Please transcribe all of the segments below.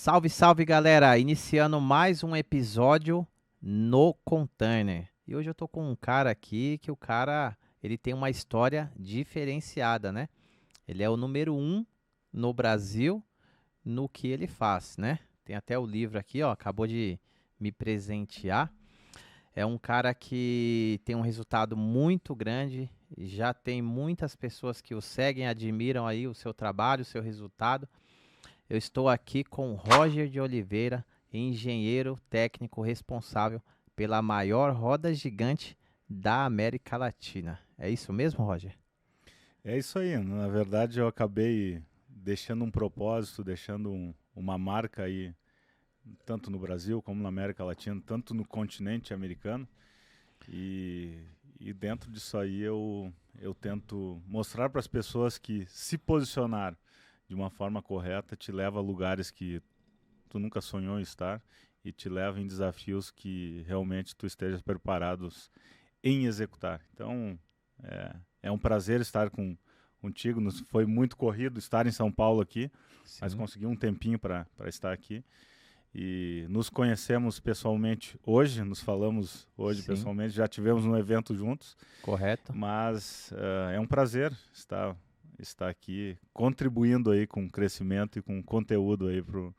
Salve, salve galera! Iniciando mais um episódio no Container. E hoje eu tô com um cara aqui que ele tem uma história diferenciada, né? Ele é o número um no Brasil no que ele faz, né? Tem até o livro aqui, ó, acabou de me presentear. É um cara que tem um resultado muito grande, já tem muitas pessoas que o seguem, admiram aí o seu trabalho, o seu resultado. Eu estou aqui com Roger de Oliveira, engenheiro técnico responsável pela maior roda gigante da América Latina. É isso mesmo, Roger? É isso aí. Na verdade, eu acabei deixando um propósito, deixando uma marca aí, tanto no Brasil como na América Latina, tanto no continente americano. E, e dentro disso aí eu tento mostrar para as pessoas que se posicionar de uma forma correta te leva a lugares que tu nunca sonhou em estar e te leva em desafios que realmente tu estejas preparados em executar. Então, é um prazer estar contigo. Foi muito corrido estar em São Paulo aqui, mas Sim, consegui um tempinho para estar aqui. E nos conhecemos pessoalmente hoje, nos falamos hoje sim, pessoalmente, já tivemos um evento juntos, correto. mas é um prazer estar aqui contribuindo aí com crescimento e com conteúdo aí pro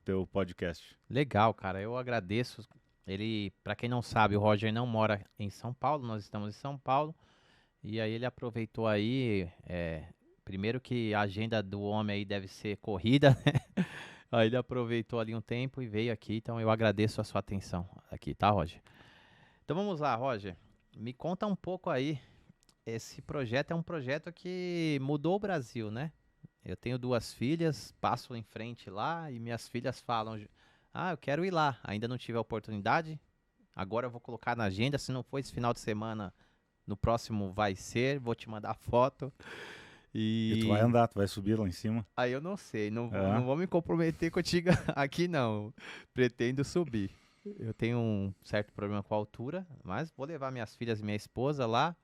teu podcast. Legal, cara. Eu agradeço. Ele, para quem não sabe, o Roger não mora em São Paulo, nós estamos em São Paulo. E aí ele aproveitou aí, primeiro que a agenda do homem aí deve ser corrida, né? Aí ele aproveitou ali um tempo e veio aqui, então eu agradeço a sua atenção aqui, tá, Roger? Então vamos lá, Roger. Me conta um pouco aí. Esse projeto é um projeto que mudou o Brasil, né? Eu tenho duas filhas, passo em frente lá e minhas filhas falam: Ah, eu quero ir lá. Ainda não tive a oportunidade. Agora eu vou colocar na agenda. Se não for esse final de semana, no próximo vai ser. Vou te mandar foto. E tu vai E andar, tu vai subir lá em cima. aí eu não sei, não É. vou me comprometer contigo aqui não. Pretendo subir. Eu tenho um certo problema com a altura, mas vou levar minhas filhas e minha esposa lá.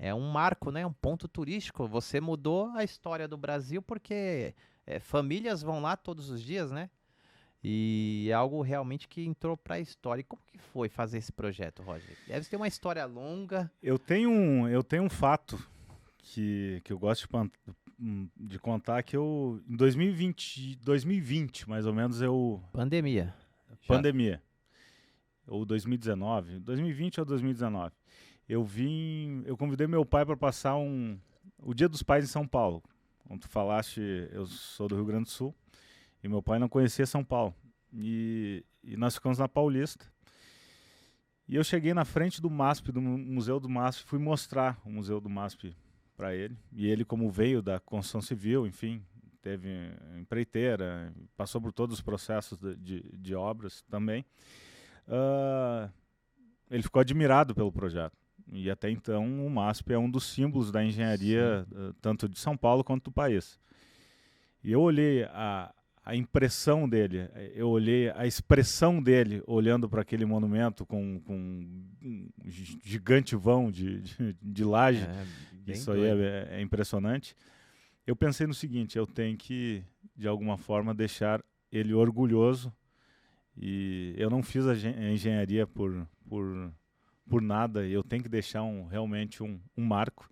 É um marco, né? Um ponto turístico. Você mudou a história do Brasil porque famílias vão lá todos os dias, né? E é algo realmente que entrou para a história. E como que foi fazer esse projeto, Roger? Deve ter uma história longa. Eu tenho um fato que eu gosto de contar que em 2020 mais ou menos, Pandemia. Já. pandemia, ou 2019, 2020 ou 2019, eu convidei meu pai para passar o Dia dos Pais em São Paulo. Como tu falaste, eu sou do Rio Grande do Sul e meu pai não conhecia São Paulo. E nós ficamos na Paulista. E eu cheguei na frente do MASP, do Museu do MASP, fui mostrar o Museu do MASP para ele. E ele, como veio da construção civil, enfim, teve empreiteira, passou por todos os processos de obras também. Uh, Ele ficou admirado pelo projeto. E até então o MASP é um dos símbolos da Sim. engenharia, tanto de São Paulo quanto do país. E eu olhei a impressão dele, eu olhei a expressão dele olhando para aquele monumento com um gigante vão de laje. É bem Isso aí doido. é impressionante. Eu pensei no seguinte: eu tenho que, de alguma forma, deixar ele orgulhoso. E eu não fiz a engenharia por nada. Eu tenho que deixar realmente um marco.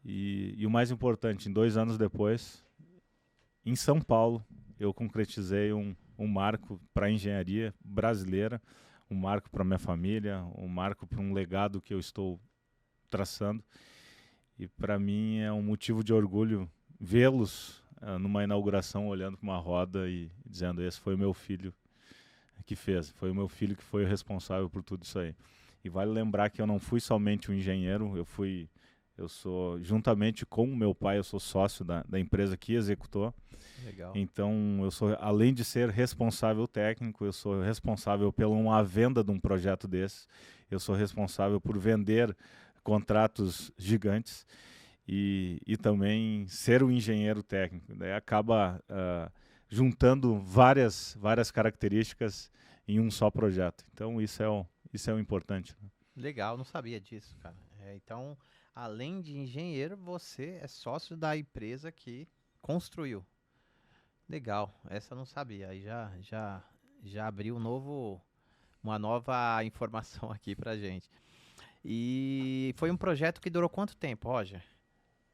E o mais importante, em 2 anos depois, em São Paulo, eu concretizei um marco para a engenharia brasileira, um marco para minha família, um marco para um legado que eu estou traçando. E para mim é um motivo de orgulho vê-los numa inauguração olhando para uma roda e dizendo: esse foi o meu filho que fez, foi o meu filho que foi o responsável por tudo isso aí. E vale lembrar que eu não fui somente um engenheiro, eu sou, juntamente com o meu pai, eu sou sócio da empresa que executou. Legal. Então, eu sou, além de ser responsável técnico, eu sou responsável pela uma venda de um projeto desse. Eu sou responsável por vender contratos gigantes e também ser o engenheiro técnico. Daí acaba juntando várias características em um só projeto. Então, isso é o importante, né? Legal, não sabia disso, cara. Então, além de engenheiro, você é sócio da empresa que construiu. Legal, essa eu não sabia. Aí já abriu uma nova informação aqui pra gente. E foi um projeto que durou quanto tempo, Roger?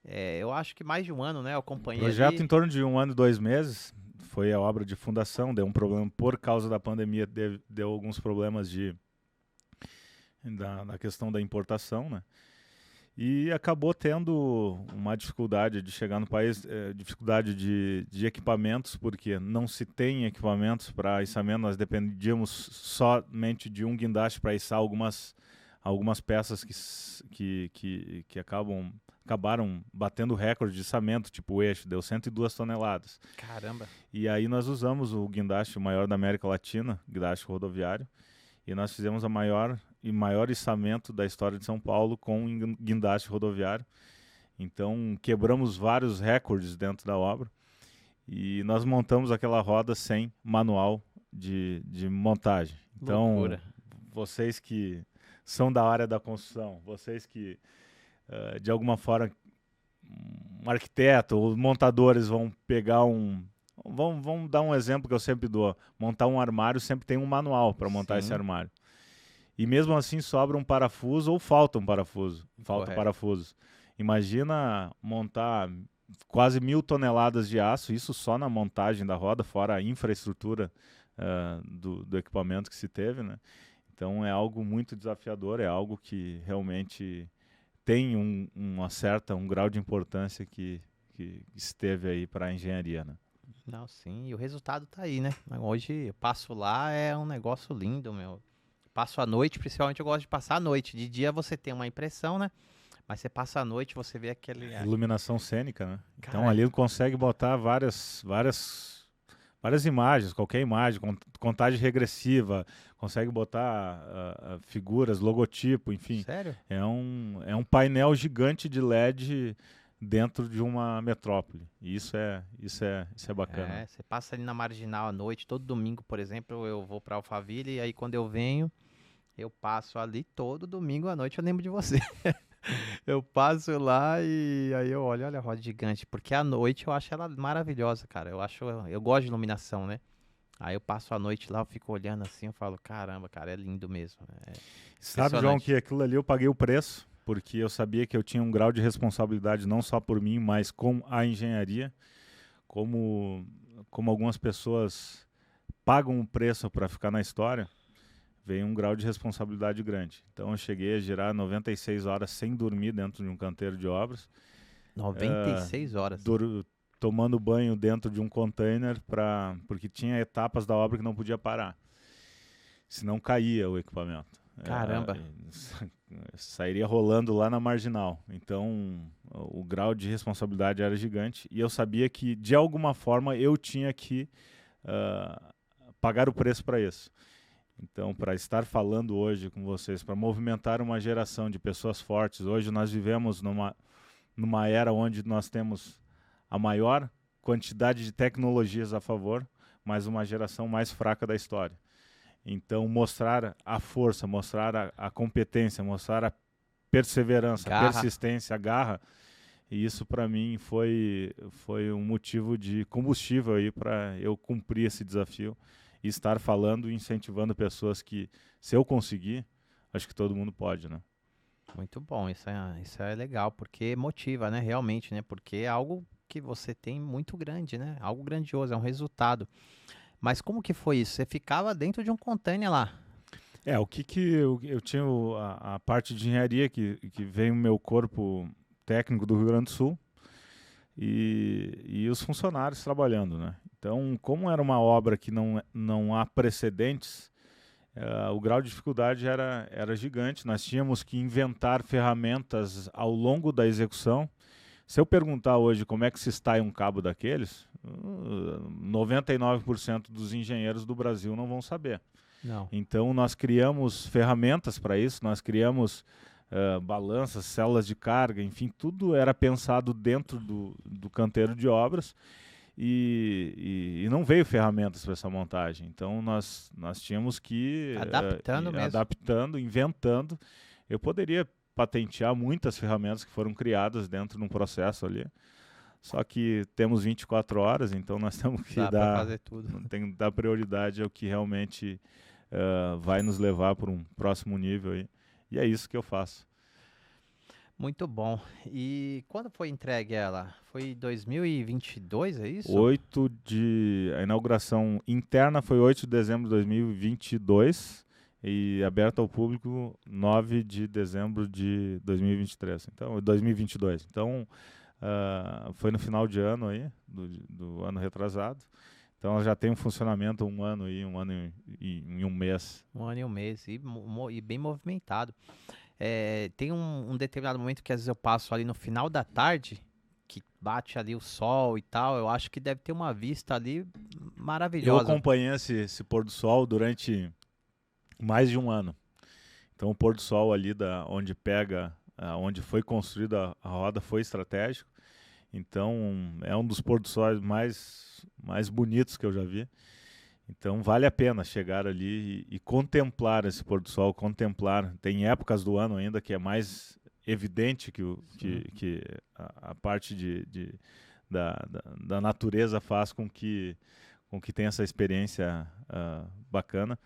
Eu acho que mais de um ano, né? Eu acompanhei Projeto ali. em torno de 1 ano e 2 meses. Foi a obra de fundação, deu um problema por causa da pandemia, deu alguns problemas na questão da importação, né? E acabou tendo uma dificuldade de chegar no país, dificuldade de equipamentos, porque não se tem equipamentos para içamento, nós dependíamos somente de um guindaste para içar algumas peças que acabaram batendo o recorde de içamento, tipo o eixo, deu 102 toneladas. Caramba. E aí nós usamos o guindaste maior da América Latina, guindaste rodoviário, e nós fizemos a maior içamento da história de São Paulo com um guindaste rodoviário. Então quebramos vários recordes dentro da obra e nós montamos aquela roda sem manual de montagem. Então, Loucura. vocês que são da área da construção, vocês que de alguma forma um arquiteto ou montadores vão pegar vamos dar um exemplo que eu sempre dou. Montar um armário sempre tem um manual para montar esse Sim, armário. E mesmo assim sobra um parafuso ou falta um parafuso. Falta correto. parafuso. Imagina montar quase 1.000 toneladas de aço, isso só na montagem da roda, fora a infraestrutura do equipamento que se teve, né? Então é algo muito desafiador, é algo que realmente tem um grau de importância que esteve aí para a engenharia, né? Não, sim, e o resultado tá aí, né? Hoje eu passo lá, é um negócio lindo, meu. Passo a noite, principalmente eu gosto de passar a noite. De dia você tem uma impressão, né? Mas você passa a noite, você vê aquele. Iluminação cênica, né? Então Cara, ali consegue botar várias imagens, qualquer imagem, contagem regressiva, consegue botar figuras, logotipo, enfim. sério? É um painel gigante de LED dentro de uma metrópole. E isso é bacana. Você passa ali na Marginal à noite, todo domingo, por exemplo, eu vou pra Alphaville e aí quando eu venho, eu passo ali todo domingo à noite, eu lembro de você. Eu passo lá e aí olha a roda gigante, porque à noite eu acho ela maravilhosa, cara. Eu gosto de iluminação, né? Aí eu passo a noite lá, eu fico olhando assim, eu falo, caramba, cara, é lindo mesmo. É Sabe, João, impressionante. que aquilo ali eu paguei o preço, porque eu sabia que eu tinha um grau de responsabilidade não só por mim, mas com a engenharia, como algumas pessoas pagam o preço para ficar na história, vem um grau de responsabilidade grande. Então eu cheguei a girar 96 horas sem dormir dentro de um canteiro de obras, 96 horas. tomando banho dentro de um container, porque tinha etapas da obra que não podia parar, senão caía o equipamento. Caramba. Sairia rolando lá na Marginal. Então o grau de responsabilidade era gigante e eu sabia que de alguma forma eu tinha que pagar o preço para isso. Então, para estar falando hoje com vocês, para movimentar uma geração de pessoas fortes, hoje nós vivemos numa era onde nós temos a maior quantidade de tecnologias a favor, mas uma geração mais fraca da história. Então, mostrar a força, mostrar a competência, mostrar a perseverança, a persistência, a garra, e isso para mim foi um motivo de combustível aí para eu cumprir esse desafio e estar falando e incentivando pessoas que, se eu conseguir, acho que todo mundo pode, né? Muito bom, isso é legal, porque motiva, né? Realmente, né? Porque é algo que você tem muito grande, né? Algo grandioso, é um resultado. Mas como que foi isso? Você ficava dentro de um container lá? O que eu tinha a parte de engenharia que veio no meu corpo técnico do Rio Grande do Sul e os funcionários trabalhando, né? Então, como era uma obra que não há precedentes, o grau de dificuldade era gigante. Nós tínhamos que inventar ferramentas ao longo da execução. Se eu perguntar hoje como é que se extrai um cabo daqueles, 99% dos engenheiros do Brasil não vão saber. Não. Então, nós criamos ferramentas para isso, nós criamos balanças, células de carga, enfim, tudo era pensado dentro do canteiro de obras e não veio ferramentas para essa montagem. Então, nós tínhamos que ir Adaptando mesmo. adaptando, inventando. Eu poderia patentear muitas ferramentas que foram criadas dentro de um processo ali, Só que temos 24 horas, então nós temos que Dá para fazer tudo. tem que dar prioridade ao que realmente vai nos levar para um próximo nível aí. E é isso que eu faço. Muito bom. E quando foi entregue ela? Foi em 2022, é isso? A inauguração interna foi 8 de dezembro de 2022 e aberta ao público 9 de dezembro de 2023. Então, 2022. Então, foi no final de ano aí, do ano retrasado. Então, ela já tem um funcionamento um ano aí, um ano e um mês. Um ano e um mês. E bem movimentado. Tem um determinado momento que às vezes eu passo ali no final da tarde, que bate ali o sol e tal. Eu acho que deve ter uma vista ali Eu maravilhosa. acompanhei esse pôr do sol durante mais de um ano. Então, o pôr do sol ali onde pega, onde foi construída a roda, foi estratégico. Então, é um dos pôr do sol mais bonitos que eu já vi. Então, vale a pena chegar ali e contemplar esse pôr do sol, contemplar. Tem épocas do ano ainda que é mais evidente que a parte da natureza faz com que tenha essa experiência bacana.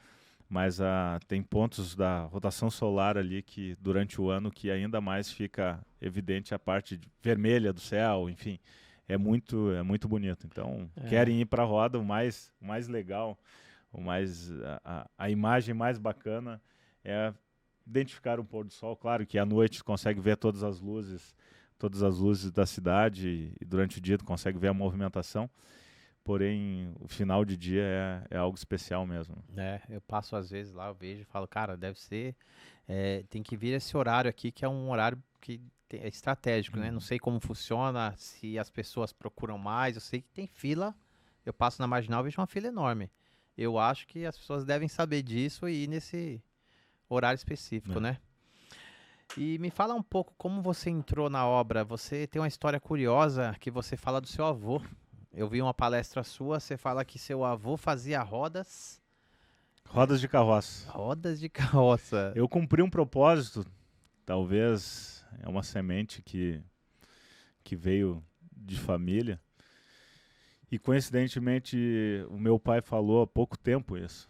Mas tem pontos da rotação solar ali que durante o ano que ainda mais fica evidente a parte vermelha do céu, enfim, é muito bonito. Então, querem ir para a roda, o mais legal, a imagem mais bacana é identificar o pôr do sol. Claro que à noite tu consegue ver todas as luzes da cidade e durante o dia tu consegue ver a movimentação. Porém, o final de dia é algo especial mesmo. Eu passo às vezes lá, eu vejo e falo, cara, deve ser. Tem que vir esse horário aqui, que é um horário que é estratégico, né? Não sei como funciona, se as pessoas procuram mais. Eu sei que tem fila. Eu passo na Marginal e vejo uma fila enorme. Eu acho que as pessoas devem saber disso e ir nesse horário específico, né? E me fala um pouco como você entrou na obra. Você tem uma história curiosa que você fala do seu avô. Eu vi uma palestra sua, você fala que seu avô fazia rodas de carroça. Rodas de carroça. Eu cumpri um propósito, talvez é uma semente que veio de família. E coincidentemente o meu pai falou há pouco tempo isso.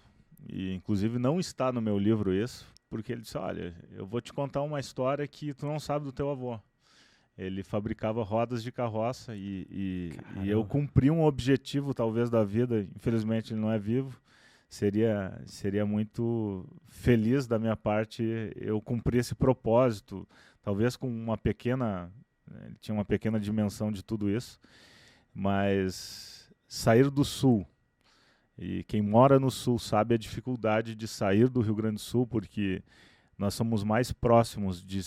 E inclusive não está no meu livro isso, porque ele disse, olha, eu vou te contar uma história que tu não sabe do teu avô. Ele fabricava rodas de carroça e eu cumpri um objetivo talvez da vida, infelizmente ele não é vivo, seria muito feliz da minha parte eu cumprir esse propósito, talvez com ele tinha uma pequena dimensão de tudo isso, mas sair do sul, e quem mora no sul sabe a dificuldade de sair do Rio Grande do Sul, porque nós somos mais próximos de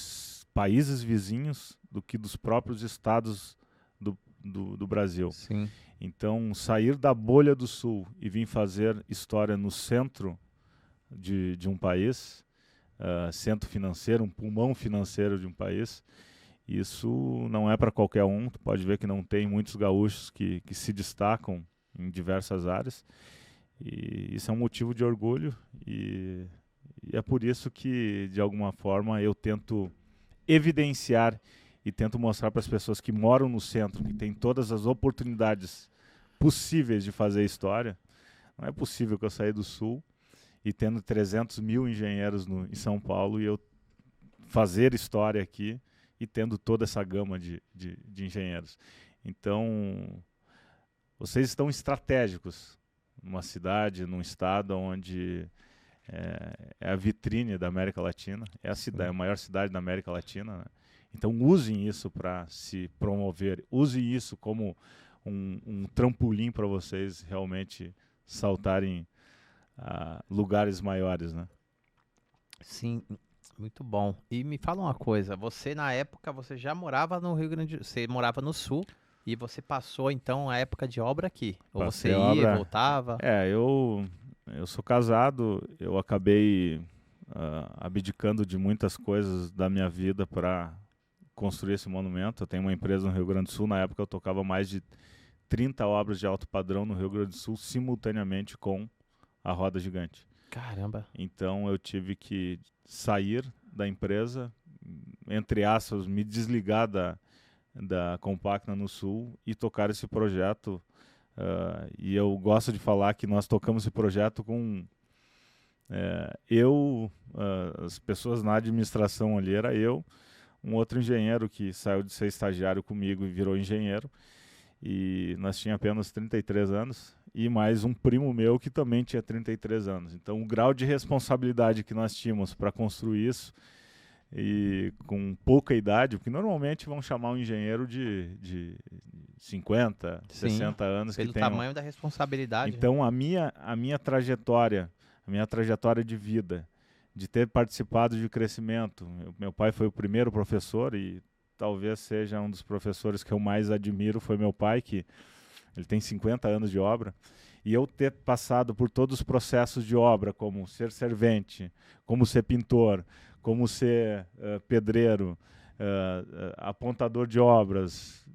países vizinhos do que dos próprios estados do Brasil. Sim. Então, sair da bolha do sul e vir fazer história no centro de um país, centro financeiro, um pulmão financeiro de um país, isso não é para qualquer um. Tu pode ver que não tem muitos gaúchos que se destacam em diversas áreas. E isso é um motivo de orgulho e é por isso que, de alguma forma, eu tento evidenciar e tento mostrar para as pessoas que moram no centro, que tem todas as oportunidades possíveis de fazer história. Não é possível que eu saia do sul e tendo 300 mil engenheiros em São Paulo e eu fazer história aqui e tendo toda essa gama de engenheiros. Então, vocês estão estratégicos numa cidade, num estado onde é a vitrine da América Latina, é a maior cidade da América Latina, né? Então usem isso para se promover, usem isso como um trampolim para vocês realmente saltarem a lugares maiores, né? Sim, muito bom. E me fala uma coisa, você na época, você já morava no Rio Grande, você morava no Sul e você passou então a época de obra aqui? Ou Passei você ia e voltava? Eu sou casado, eu acabei abdicando de muitas coisas da minha vida para construir esse monumento. Eu tenho uma empresa no Rio Grande do Sul, na época eu tocava mais de 30 obras de alto padrão no Rio Grande do Sul, simultaneamente com a roda gigante. Caramba. Então eu tive que sair da empresa, entre aspas, me desligar da Compacna no Sul e tocar esse projeto. E eu gosto de falar que nós tocamos esse projeto com as pessoas na administração ali, era eu, um outro engenheiro que saiu de ser estagiário comigo e virou engenheiro, e nós tínhamos apenas 33 anos, e mais um primo meu que também tinha 33 anos. Então o grau de responsabilidade que nós tínhamos para construir isso, e com pouca idade, porque normalmente vão chamar um engenheiro de 50, Sim, 60 anos. pelo tamanho da responsabilidade. Então a minha trajetória de vida, de ter participado de crescimento. Meu pai foi o primeiro professor e talvez seja um dos professores que eu mais admiro, foi meu pai, que ele tem 50 anos de obra. E eu ter passado por todos os processos de obra, como ser servente, como ser pintor, como ser pedreiro, apontador de obras,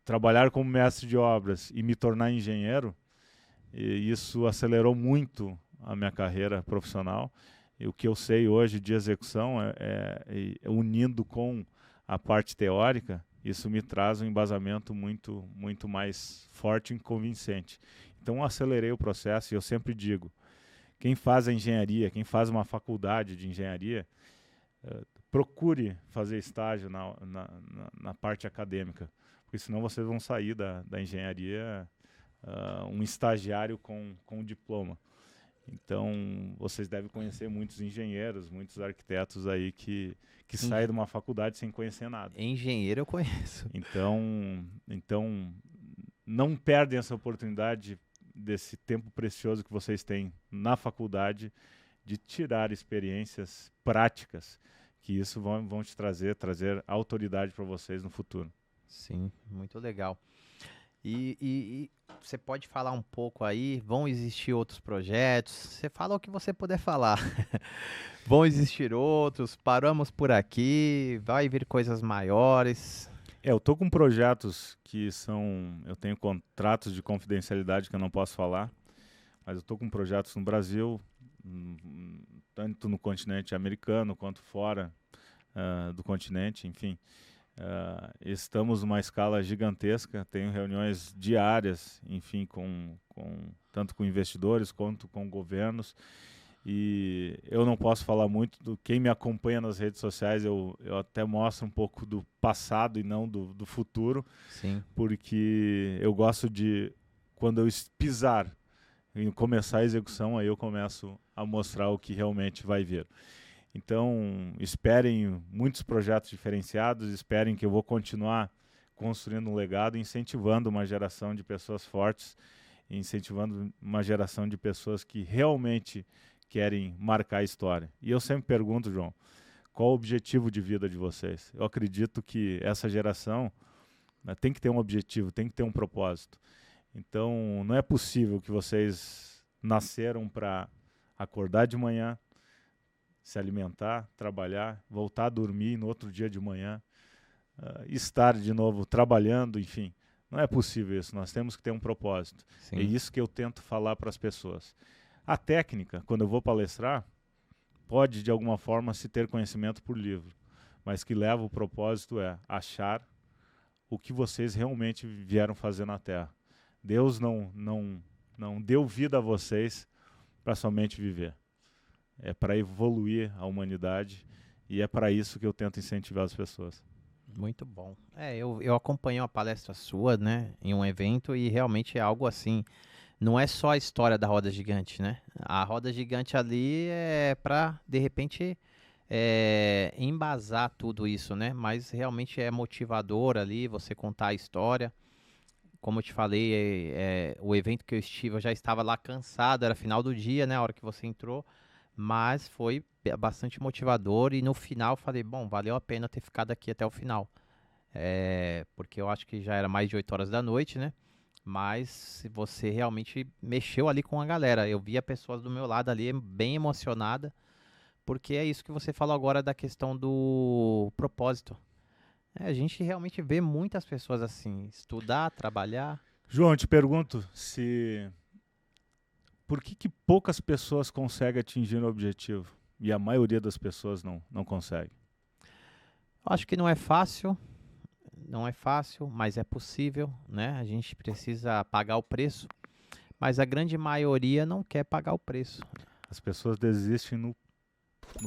trabalhar como mestre de obras e me tornar engenheiro, e isso acelerou muito a minha carreira profissional. E o que eu sei hoje de execução, unindo com a parte teórica, isso me traz um embasamento muito, muito mais forte e convincente. Então eu acelerei o processo e eu sempre digo, quem faz a engenharia, quem faz uma faculdade de engenharia, procure fazer estágio na parte acadêmica, porque senão vocês vão sair da engenharia um estagiário com diploma. Então, vocês devem conhecer muitos engenheiros, muitos arquitetos aí que saem de uma faculdade sem conhecer nada. Engenheiro eu conheço. Então não perdem essa oportunidade desse tempo precioso que vocês têm na faculdade de tirar experiências práticas, que isso vão te trazer autoridade para vocês no futuro. Sim, muito legal. E você pode falar um pouco aí? Vão existir outros projetos? Você fala o que você puder falar. Vão existir outros? Paramos por aqui? Vai vir coisas maiores? Eu tô com projetos eu tenho contratos de confidencialidade que eu não posso falar, mas eu tô com projetos no Brasil, tanto no continente americano quanto fora do continente, enfim. Estamos numa escala gigantesca, tenho reuniões diárias, enfim, tanto com investidores quanto com governos, e eu não posso falar muito quem me acompanha nas redes sociais, eu até mostro um pouco do passado e não do futuro. Sim. Porque eu gosto de, quando eu pisar e começar a execução, aí eu começo a mostrar o que realmente vai vir. Então, esperem muitos projetos diferenciados, esperem que eu vou continuar construindo um legado, incentivando uma geração de pessoas fortes, incentivando uma geração de pessoas que realmente querem marcar a história. E eu sempre pergunto, João, qual o objetivo de vida de vocês? Eu acredito que essa geração tem que ter um objetivo, tem que ter um propósito. Então, não é possível que vocês nasceram para acordar de manhã, se alimentar, trabalhar, voltar a dormir no outro dia de manhã, estar de novo trabalhando, enfim. Não é possível isso, nós temos que ter um propósito. Sim. É isso que eu tento falar para as pessoas. A técnica, quando eu vou palestrar, pode de alguma forma se ter conhecimento por livro, mas que leva o propósito é achar o que vocês realmente vieram fazer na Terra. Deus não deu vida a vocês para somente viver. É para evoluir a humanidade e é para isso que eu tento incentivar as pessoas. Muito bom. Eu acompanhei uma palestra sua, né, em um evento e realmente é algo assim. Não é só a história da roda gigante, né? A roda gigante ali é para, de repente, embasar tudo isso, né? Mas realmente é motivador ali você contar a história. Como eu te falei, o evento que eu estive, eu já estava lá cansado, era final do dia, né? A hora que você entrou. Mas foi bastante motivador e no final falei, bom, valeu a pena ter ficado aqui até o final. Porque eu acho que já era mais de 8 horas da noite, né? Mas você realmente mexeu ali com a galera. Eu via pessoas do meu lado ali bem emocionada, porque é isso que você falou agora da questão do propósito. A gente realmente vê muitas pessoas assim, estudar, trabalhar. João, eu te pergunto por que poucas pessoas conseguem atingir o objetivo e a maioria das pessoas não consegue? Acho que não é fácil. não é fácil, mas é possível, né? A gente precisa pagar o preço, mas a grande maioria não quer pagar o preço. As pessoas desistem no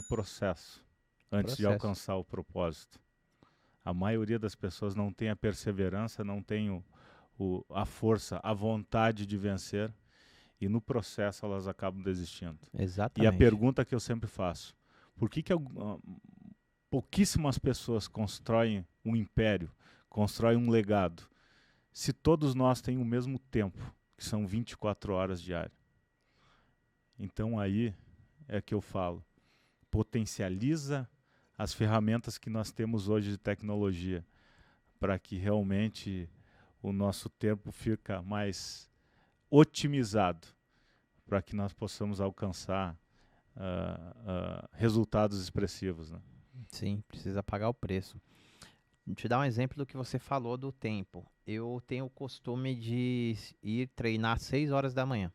processo, antes de Processo. alcançar o propósito. A maioria das pessoas não tem a perseverança, não tem a força, a vontade de vencer, e no processo elas acabam desistindo. E a Exatamente. pergunta que eu sempre faço, por que pouquíssimas pessoas constroem um império, constroem um legado, se todos nós temos o mesmo tempo, que são 24 horas diárias? Então aí é que eu falo, potencializa as ferramentas que nós temos hoje de tecnologia, para que realmente o nosso tempo fica mais otimizado, para que nós possamos alcançar resultados expressivos, né? Sim, precisa pagar o preço. Vou te dar um exemplo do que você falou do tempo. Eu tenho o costume de ir treinar às 6 horas da manhã.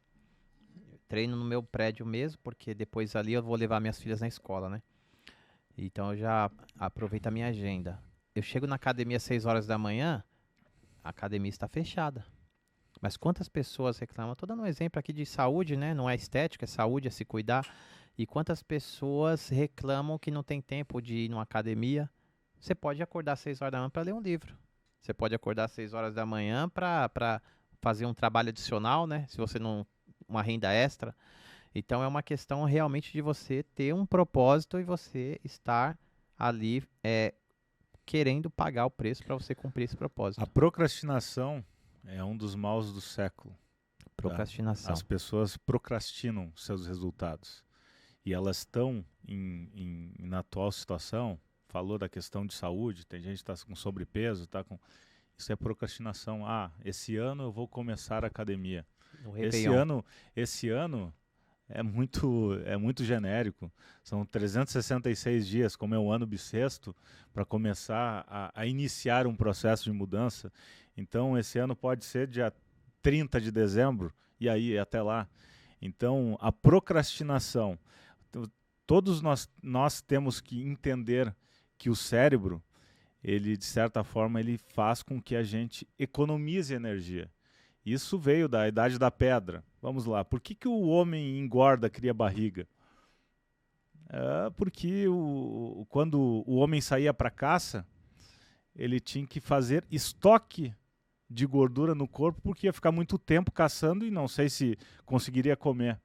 Treino no meu prédio mesmo, porque depois ali eu vou levar minhas filhas na escola, né? Então eu já aproveito a minha agenda. Eu chego na academia às 6 horas da manhã, a academia está fechada. Mas quantas pessoas reclamam? Estou dando um exemplo aqui de saúde, né? Não é estética, é saúde, é se cuidar. E quantas pessoas reclamam que não tem tempo de ir numa academia? Você pode acordar às 6 horas da manhã para ler um livro. Você pode acordar às 6 horas da manhã para fazer um trabalho adicional, né? Se você não. Uma renda extra. Então é uma questão realmente de você ter um propósito e você estar ali querendo pagar o preço para você cumprir esse A propósito. procrastinação é um dos maus do século. Tá? Procrastinação. As pessoas procrastinam seus resultados. E elas estão, na atual situação, falou da questão de saúde, tem gente que está com sobrepeso, isso é procrastinação. Esse ano eu vou começar a academia. No Esse Réveillon. ano é muito genérico. São 366 dias, como é o ano bissexto, para começar a iniciar um processo de mudança. Então, esse ano pode ser dia 30 de dezembro, e aí até lá. Então, a procrastinação. Todos nós temos que entender que o cérebro, ele, de certa forma, ele faz com que a gente economize energia. Isso veio da Idade da Pedra. Vamos lá. Por que o homem engorda, cria barriga? Porque quando o homem saía para caça, ele tinha que fazer estoque de gordura no corpo, porque ia ficar muito tempo caçando e não sei se conseguiria comer.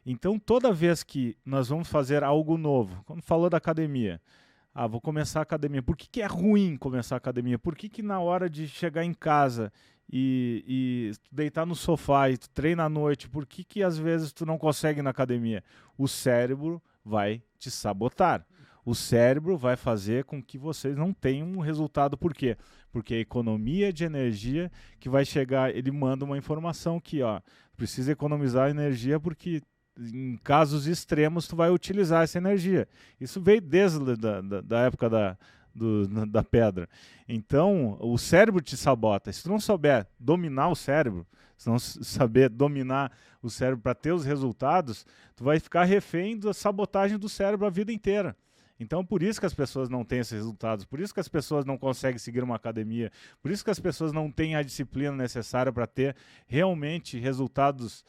Então, toda vez que nós vamos fazer algo novo, quando falou da academia, vou começar a academia. Por que é ruim começar a academia? Por que na hora de chegar em casa e deitar no sofá e tu treina à noite, por que às vezes tu não consegue ir na academia? O cérebro vai te sabotar. O cérebro vai fazer com que vocês não tenham um resultado. Por quê? Porque a economia de energia que vai chegar, ele manda uma informação que, precisa economizar energia porque em casos extremos tu vai utilizar essa energia. Isso veio desde da época da pedra. Então, o cérebro te sabota. Se tu não souber dominar o cérebro, se não saber dominar o cérebro para ter os resultados, tu vai ficar refém da sabotagem do cérebro a vida inteira. Então, por isso que as pessoas não têm esses resultados, por isso que as pessoas não conseguem seguir uma academia, por isso que as pessoas não têm a disciplina necessária para ter realmente resultados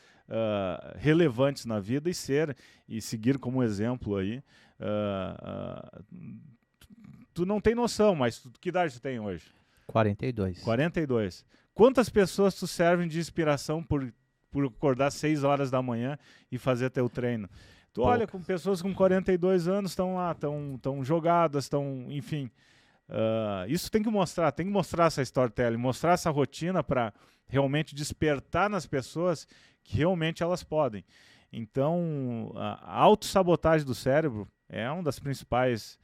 relevantes na vida e seguir como exemplo aí. Tu não tem noção, mas que idade tu tem hoje? 42. 42. Quantas pessoas tu servem de inspiração por acordar 6 horas da manhã e fazer teu treino? Tu olha com pessoas com 42 anos, estão lá, estão jogadas, enfim. Isso tem que mostrar essa storytelling, mostrar essa rotina para realmente despertar nas pessoas que realmente elas podem. Então, a autossabotagem do cérebro é um dos principais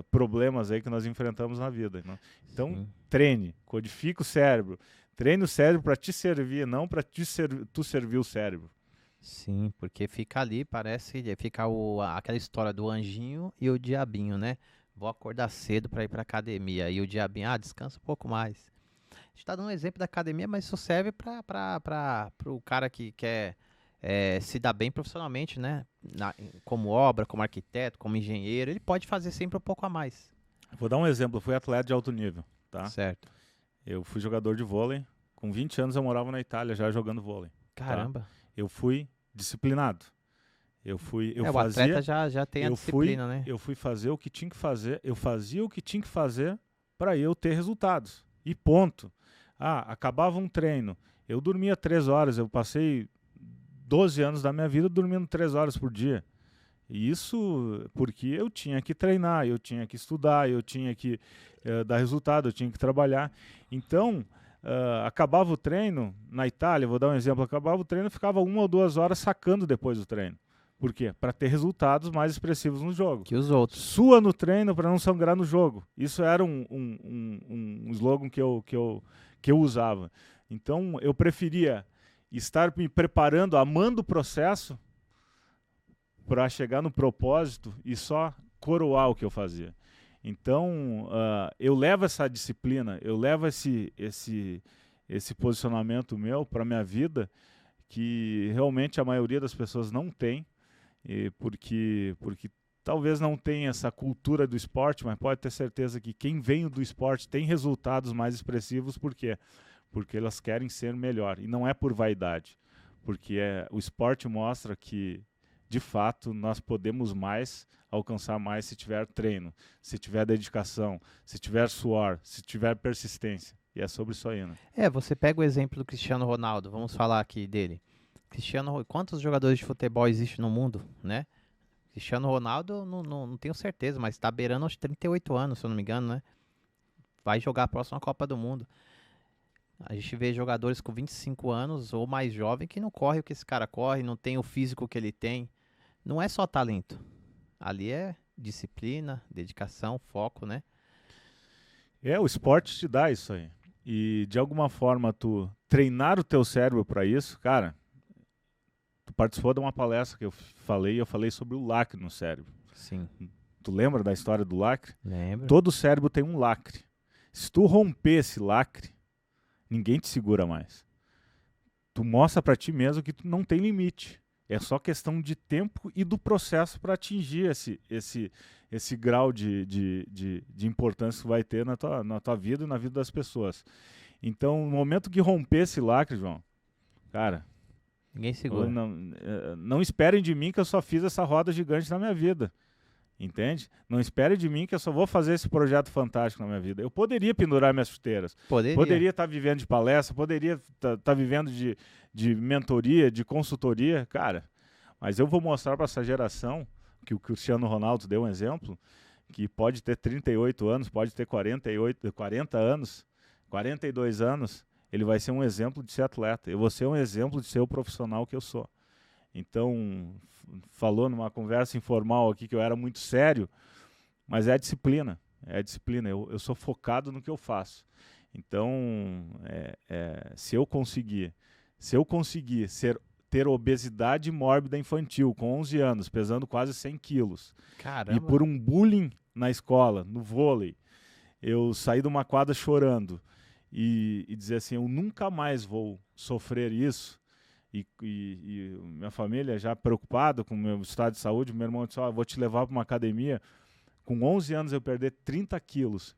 problemas aí que nós enfrentamos na vida, né? Então, sim, treine, codifica o cérebro, treine o cérebro para te servir, não para tu servir o cérebro. Sim, porque fica ali, fica aquela história do anjinho e o diabinho, né? Vou acordar cedo para ir para academia. E o diabinho, descansa um pouco mais. A gente está dando um exemplo da academia, mas isso serve para o cara que quer se dar bem profissionalmente, né? Como obra, como arquiteto, como engenheiro. Ele pode fazer sempre um pouco a mais. Vou dar um exemplo. Eu fui atleta de alto nível, tá? Certo. Eu fui jogador de vôlei. Com 20 anos eu morava na Itália já jogando vôlei. Caramba. Eu fui disciplinado. Eu o atleta já tem a disciplina, né? Eu fui fazer o que tinha que fazer. Eu fazia o que tinha que fazer para eu ter resultados. E ponto. Acabava um treino. Eu dormia 3 horas. Eu passei 12 anos da minha vida dormindo 3 horas por dia. E isso porque eu tinha que treinar, eu tinha que estudar, eu tinha que dar resultado, eu tinha que trabalhar. Então, acabava o treino, na Itália, vou dar um exemplo, acabava o treino, eu ficava 1 ou 2 horas sacando depois do treino. Por quê? Para ter resultados mais expressivos no jogo. Que os outros. Sua no treino para não sangrar no jogo. Isso era um slogan que eu usava. Então, eu preferia estar me preparando, amando o processo, para chegar no propósito e só coroar o que eu fazia. Então, eu levo essa disciplina, eu levo esse posicionamento meu para a minha vida, que realmente a maioria das pessoas não tem, porque talvez não tenha essa cultura do esporte, mas pode ter certeza que quem vem do esporte tem resultados mais expressivos. Por quê? Porque elas querem ser melhor, e não é por vaidade, porque o esporte mostra que de fato, nós podemos alcançar mais se tiver treino, se tiver dedicação, se tiver suor, se tiver persistência. E é sobre isso aí, né? Você pega o exemplo do Cristiano Ronaldo, vamos falar aqui dele. Quantos jogadores de futebol existem no mundo, né? Cristiano Ronaldo, não tenho certeza, mas está beirando aos 38 anos, se eu não me engano, né? Vai jogar a próxima Copa do Mundo. A gente vê jogadores com 25 anos ou mais jovem que não corre o que esse cara corre, não tem o físico que ele tem. Não é só talento. Ali é disciplina, dedicação, foco, né? O esporte te dá isso aí. E de alguma forma tu treinar o teu cérebro para isso, cara, tu participou de uma palestra que eu falei sobre o lacre no cérebro. Sim. Tu lembra da história do lacre? Lembro. Todo cérebro tem um lacre. Se tu romper esse lacre, ninguém te segura mais. Tu mostra para ti mesmo que tu não tem limite. É só questão de tempo e do processo para atingir esse grau de importância que vai ter na tua vida e na vida das pessoas. Então, no momento que romper esse lacre, João, cara, ninguém segura. Não esperem de mim que eu só fiz essa roda gigante na minha vida. Entende? Não espere de mim que eu só vou fazer esse projeto fantástico na minha vida. Eu poderia pendurar minhas chuteiras. Poderia estar vivendo de palestra, poderia estar vivendo de mentoria, de consultoria, cara. Mas eu vou mostrar para essa geração, que o Cristiano Ronaldo deu um exemplo, que pode ter 38 anos, pode ter 40 anos, 42 anos, ele vai ser um exemplo de ser atleta. Eu vou ser um exemplo de ser o profissional que eu sou. Então, falou numa conversa informal aqui que eu era muito sério, mas é a disciplina. Eu sou focado no que eu faço. Então, se eu conseguir ter obesidade mórbida infantil com 11 anos, pesando quase 100 quilos, caramba, e por um bullying na escola, no vôlei, eu sair de uma quadra chorando e dizer assim, eu nunca mais vou sofrer isso, e minha família já preocupada com o meu estado de saúde, meu irmão disse, vou te levar para uma academia. Com 11 anos eu perdi 30 quilos,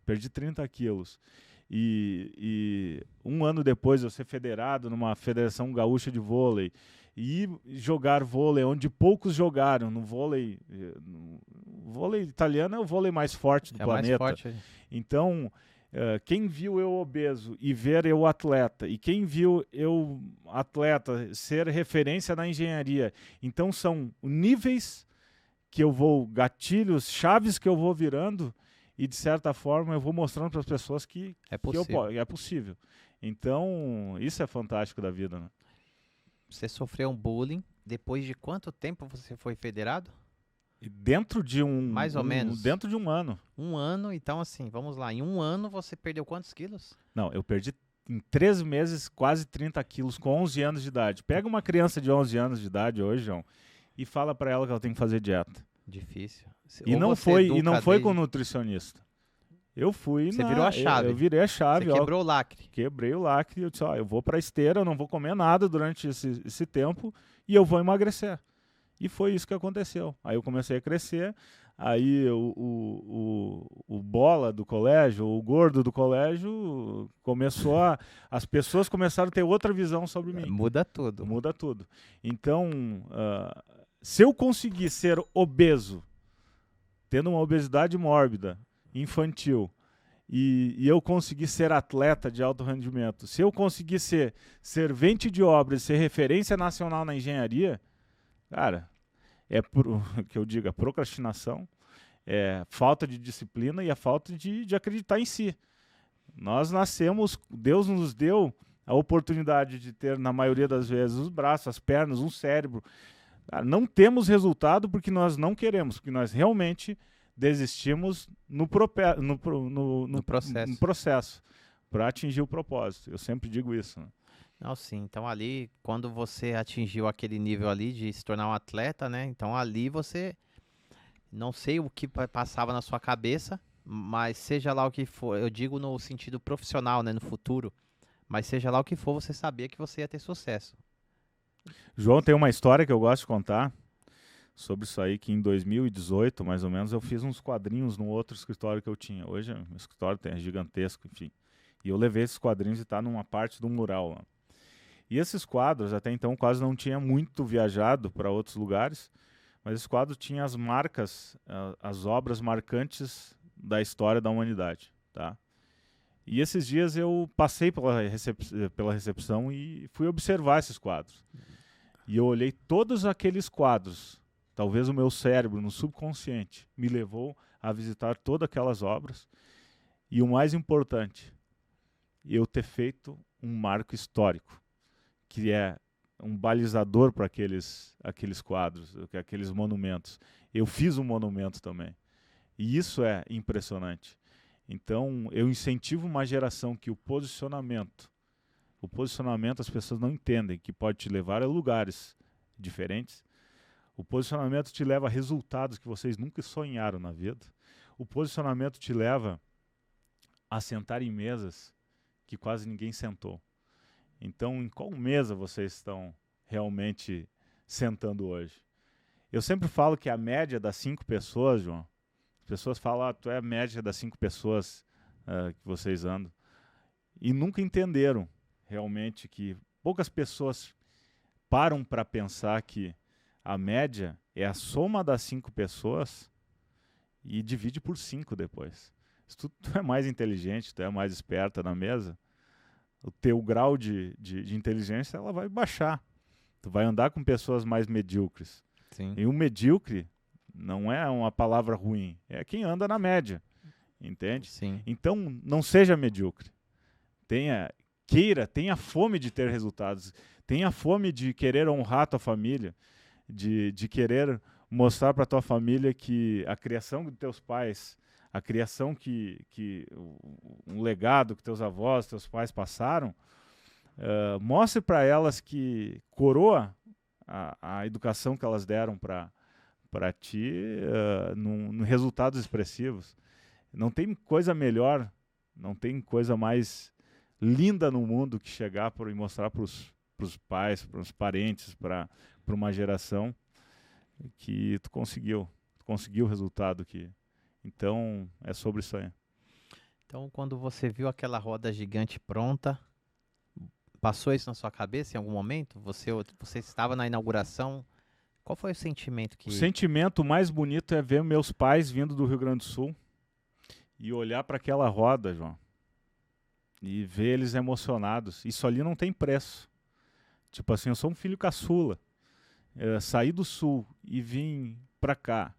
e um ano depois eu ser federado numa federação gaúcha de vôlei, e jogar vôlei onde poucos jogaram, no vôlei italiano é o vôlei mais forte do planeta. Mais forte. Então, quem viu eu obeso e ver eu atleta, e quem viu eu atleta ser referência na engenharia, então são níveis que eu vou, gatilhos, chaves que eu vou virando, e de certa forma eu vou mostrando para as pessoas que é possível. Então, isso é fantástico da vida, né? Você sofreu um bullying, depois de quanto tempo você foi federado? E dentro de mais ou menos. Dentro de um ano. Um ano, então assim, vamos lá. Em um ano você perdeu quantos quilos? Não, eu perdi em 3 meses quase 30 quilos com 11 anos de idade. Pega uma criança de 11 anos de idade hoje, João, e fala para ela que ela tem que fazer dieta. Difícil. E não foi com nutricionista. Eu fui Você virou a chave. Eu virei a chave. Você quebrou o lacre. Quebrei o lacre. Eu disse, eu vou para a esteira, eu não vou comer nada durante esse tempo e eu vou emagrecer. E foi isso que aconteceu. Aí eu comecei a crescer, Aí o bola do colégio, o gordo do colégio, as pessoas começaram a ter outra visão sobre mim. Muda tudo. Muda tudo. Então, se eu conseguir ser obeso, tendo uma obesidade mórbida, infantil, e eu conseguir ser atleta de alto rendimento, se eu conseguir ser servente de obras, ser referência nacional na engenharia, cara, que eu digo, a procrastinação, é falta de disciplina e a falta de acreditar em si. Nós nascemos, Deus nos deu a oportunidade de ter, na maioria das vezes, os braços, as pernas, um cérebro. Cara, não temos resultado porque nós não queremos, porque nós realmente desistimos no processo para atingir o propósito. Eu sempre digo isso, né? Não, sim. Então ali, quando você atingiu aquele nível ali de se tornar um atleta, né? Então ali você, não sei o que passava na sua cabeça, mas seja lá o que for, eu digo no sentido profissional, né? No futuro, mas seja lá o que for, você sabia que você ia ter sucesso. João, tem uma história que eu gosto de contar sobre isso aí, que em 2018, mais ou menos, eu fiz uns quadrinhos no outro escritório que eu tinha. Hoje, o escritório é gigantesco, enfim. E eu levei esses quadrinhos e está numa parte do mural lá. E esses quadros, até então, quase não tinha muito viajado para outros lugares, mas esse quadro tinha as marcas, as obras marcantes da história da humanidade, tá? E esses dias eu passei pela recepção e fui observar esses quadros. E eu olhei todos aqueles quadros. Talvez o meu cérebro, no subconsciente, me levou a visitar todas aquelas obras. E o mais importante, eu ter feito um marco histórico, que é um balizador para aqueles quadros, aqueles monumentos. Eu fiz um monumento também. E isso é impressionante. Então, eu incentivo uma geração que o posicionamento as pessoas não entendem, que pode te levar a lugares diferentes. O posicionamento te leva a resultados que vocês nunca sonharam na vida. O posicionamento te leva a sentar em mesas que quase ninguém sentou. Então, em qual mesa vocês estão realmente sentando hoje? Eu sempre falo que a média das 5 pessoas, João, as pessoas falam, tu é a média das 5 pessoas que vocês andam. E nunca entenderam realmente que poucas pessoas param para pensar que a média é a soma das 5 pessoas e divide por 5 depois. Se tu é mais inteligente, tu é mais esperta na mesa, o teu grau de inteligência ela vai baixar. Tu vai andar com pessoas mais medíocres. Sim. E o medíocre não é uma palavra ruim, é quem anda na média, entende? Sim. Então, não seja medíocre. Tenha fome de ter resultados, tenha fome de querer honrar tua família, de querer mostrar para tua família que a criação dos teus pais, a criação um legado que teus avós, teus pais passaram, mostre para elas que coroa a educação que elas deram para ti em resultados expressivos. Não tem coisa melhor, não tem coisa mais linda no mundo que chegar e mostrar para os pais, para os parentes, para uma geração que tu conseguiu o resultado que. Então, é sobre isso aí. Então, quando você viu aquela roda gigante pronta, passou isso na sua cabeça em algum momento? Você estava na inauguração. Qual foi o sentimento que... O sentimento mais bonito é ver meus pais vindo do Rio Grande do Sul e olhar para aquela roda, João, e ver eles emocionados. Isso ali não tem preço. Tipo assim, eu sou um filho caçula. Saí do Sul e vim para cá.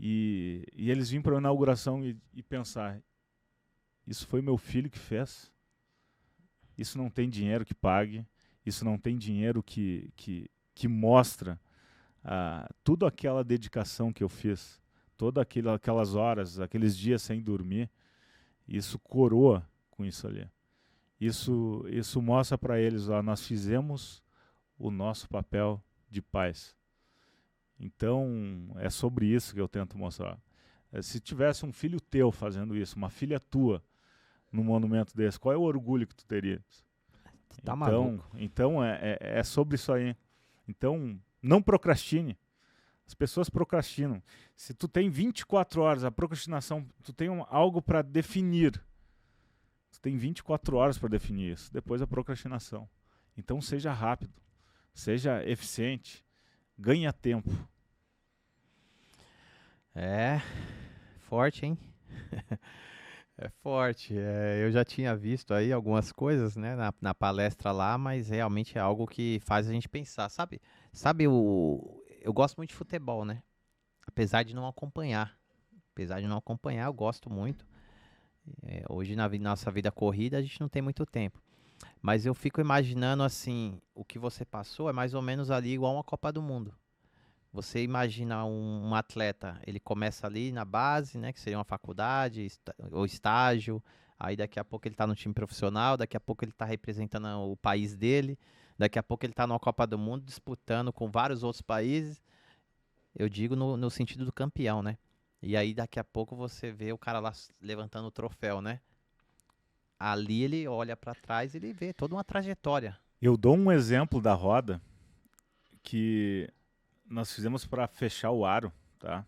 E eles vêm para a inauguração e pensar, isso foi meu filho que fez? Isso não tem dinheiro que pague, isso não tem dinheiro que mostra toda aquela dedicação que eu fiz, todas aquelas horas, aqueles dias sem dormir, isso coroa com isso ali. Isso mostra para eles, nós fizemos o nosso papel de pais. Então, é sobre isso que eu tento mostrar. Se tivesse um filho teu fazendo isso, uma filha tua, num monumento desse, qual é o orgulho que tu teria? Tá maluco. Então é sobre isso aí. Então, não procrastine. As pessoas procrastinam. Se tu tem 24 horas, a procrastinação, tu tem algo para definir. Tu tem 24 horas para definir isso. Depois a procrastinação. Então seja rápido, seja eficiente, ganha tempo. É forte, hein? É forte. Eu já tinha visto aí algumas coisas, né, na palestra lá, mas realmente é algo que faz a gente pensar, sabe? Eu gosto muito de futebol, né? Apesar de não acompanhar. Apesar de não acompanhar, eu gosto muito. Hoje na nossa vida corrida a gente não tem muito tempo. Mas eu fico imaginando assim, o que você passou é mais ou menos ali igual uma Copa do Mundo. Você imagina um atleta, ele começa ali na base, né, que seria uma faculdade ou estágio, aí daqui a pouco ele está no time profissional, daqui a pouco ele está representando o país dele, daqui a pouco ele está numa Copa do Mundo disputando com vários outros países, eu digo no sentido do campeão, né? E aí daqui a pouco você vê o cara lá levantando o troféu, né? Ali ele olha para trás e ele vê toda uma trajetória. Eu dou um exemplo da roda que nós fizemos para fechar o aro, tá?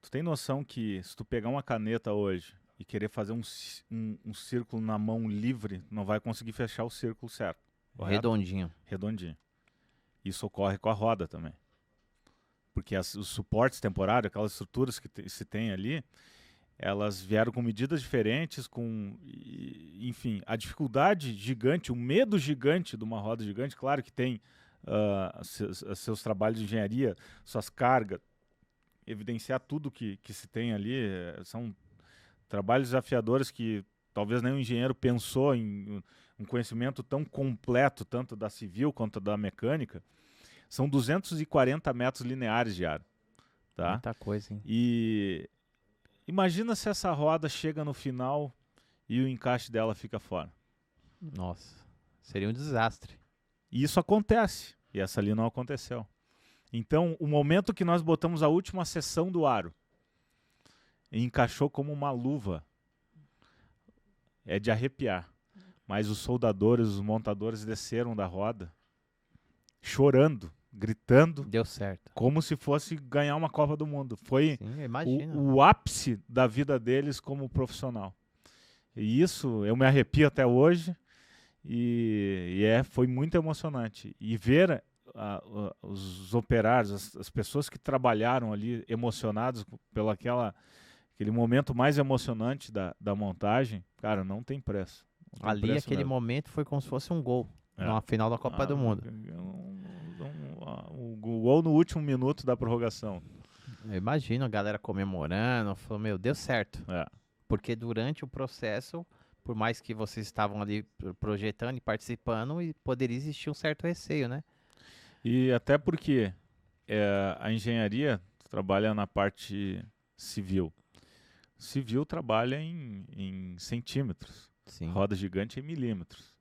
Tu tem noção que se tu pegar uma caneta hoje e querer fazer um círculo na mão livre, não vai conseguir fechar o círculo certo. Correto? Redondinho. Redondinho. Isso ocorre com a roda também. Porque os suportes temporários, aquelas estruturas que se tem ali, elas vieram com medidas diferentes, enfim, a dificuldade gigante, o medo gigante de uma roda gigante, claro que tem seus trabalhos de engenharia, suas cargas, evidenciar tudo que se tem ali, são trabalhos desafiadores que talvez nenhum engenheiro pensou em um conhecimento tão completo, tanto da civil quanto da mecânica. São 240 metros lineares de aro. Tá? Muita coisa, hein? E imagina se essa roda chega no final e o encaixe dela fica fora. Nossa, seria um desastre. E isso acontece, e essa ali não aconteceu. Então, o momento que nós botamos a última seção do aro, encaixou como uma luva. É de arrepiar. Mas os soldadores, os montadores desceram da roda, chorando, gritando. Deu certo. Como se fosse ganhar uma Copa do Mundo. Foi o ápice da vida deles como profissional. E isso, eu me arrepio até hoje. Foi muito emocionante. E ver os operários, as pessoas que trabalharam ali emocionados pelo aquele momento mais emocionante da montagem, cara, não tem preço. Ali, aquele momento foi como se fosse um gol na final da Copa do Mundo. O gol no último minuto da prorrogação. Eu imagino a galera comemorando, falou, meu, deu certo. Porque durante o processo, por mais que vocês estavam ali projetando e participando, poderia existir um certo receio, né? E até porque a engenharia trabalha na parte civil. Civil trabalha em centímetros. Sim. Roda gigante em milímetros.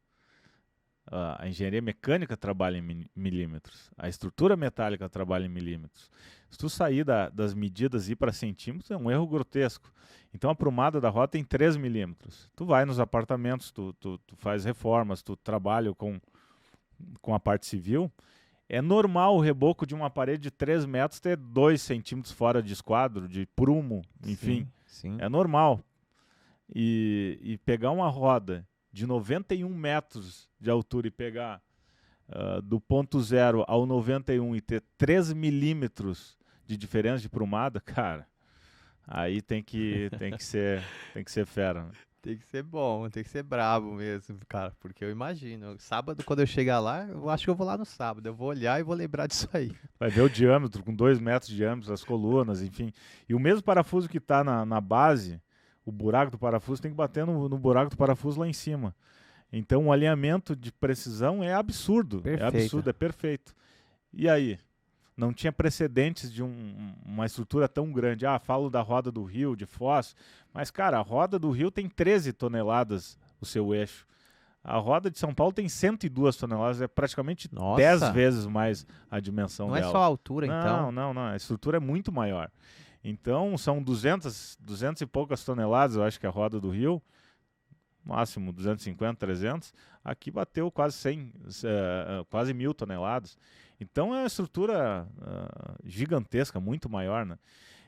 A engenharia mecânica trabalha em milímetros. A estrutura metálica trabalha em milímetros. Se tu sair das medidas e ir para centímetros, é um erro grotesco. Então a prumada da roda tem 3 milímetros. Tu vai nos apartamentos, tu faz reformas, tu trabalha com a parte civil. É normal o reboco de uma parede de 3 metros ter 2 centímetros fora de esquadro, de prumo, enfim. Sim. É normal. E pegar uma roda de 91 metros de altura e pegar do ponto 0 ao 91 e ter 3 milímetros de diferença de prumada, cara, aí tem que ser fera. Né? Tem que ser bom, tem que ser brabo mesmo, cara, porque eu imagino, sábado quando eu chegar lá, eu acho que eu vou lá no sábado, eu vou olhar e vou lembrar disso aí. Vai ver o diâmetro, com 2 metros de diâmetro, as colunas, enfim. E o mesmo parafuso que está na base, o buraco do parafuso tem que bater no buraco do parafuso lá em cima. Então o alinhamento de precisão é absurdo. Perfeito. É absurdo, é perfeito. E aí? Não tinha precedentes de uma estrutura tão grande. Falo da roda do Rio, de Foz, mas, cara, a roda do Rio tem 13 toneladas o seu eixo. A roda de São Paulo tem 102 toneladas, é praticamente 10 vezes mais a dimensão dela. Não é só a altura, então? Não, a estrutura é muito maior. Então, são 200 e poucas toneladas, eu acho que é a roda do Rio. máximo 250, 300, aqui bateu quase 100, quase 1.000 toneladas. Então é uma estrutura gigantesca, muito maior, né?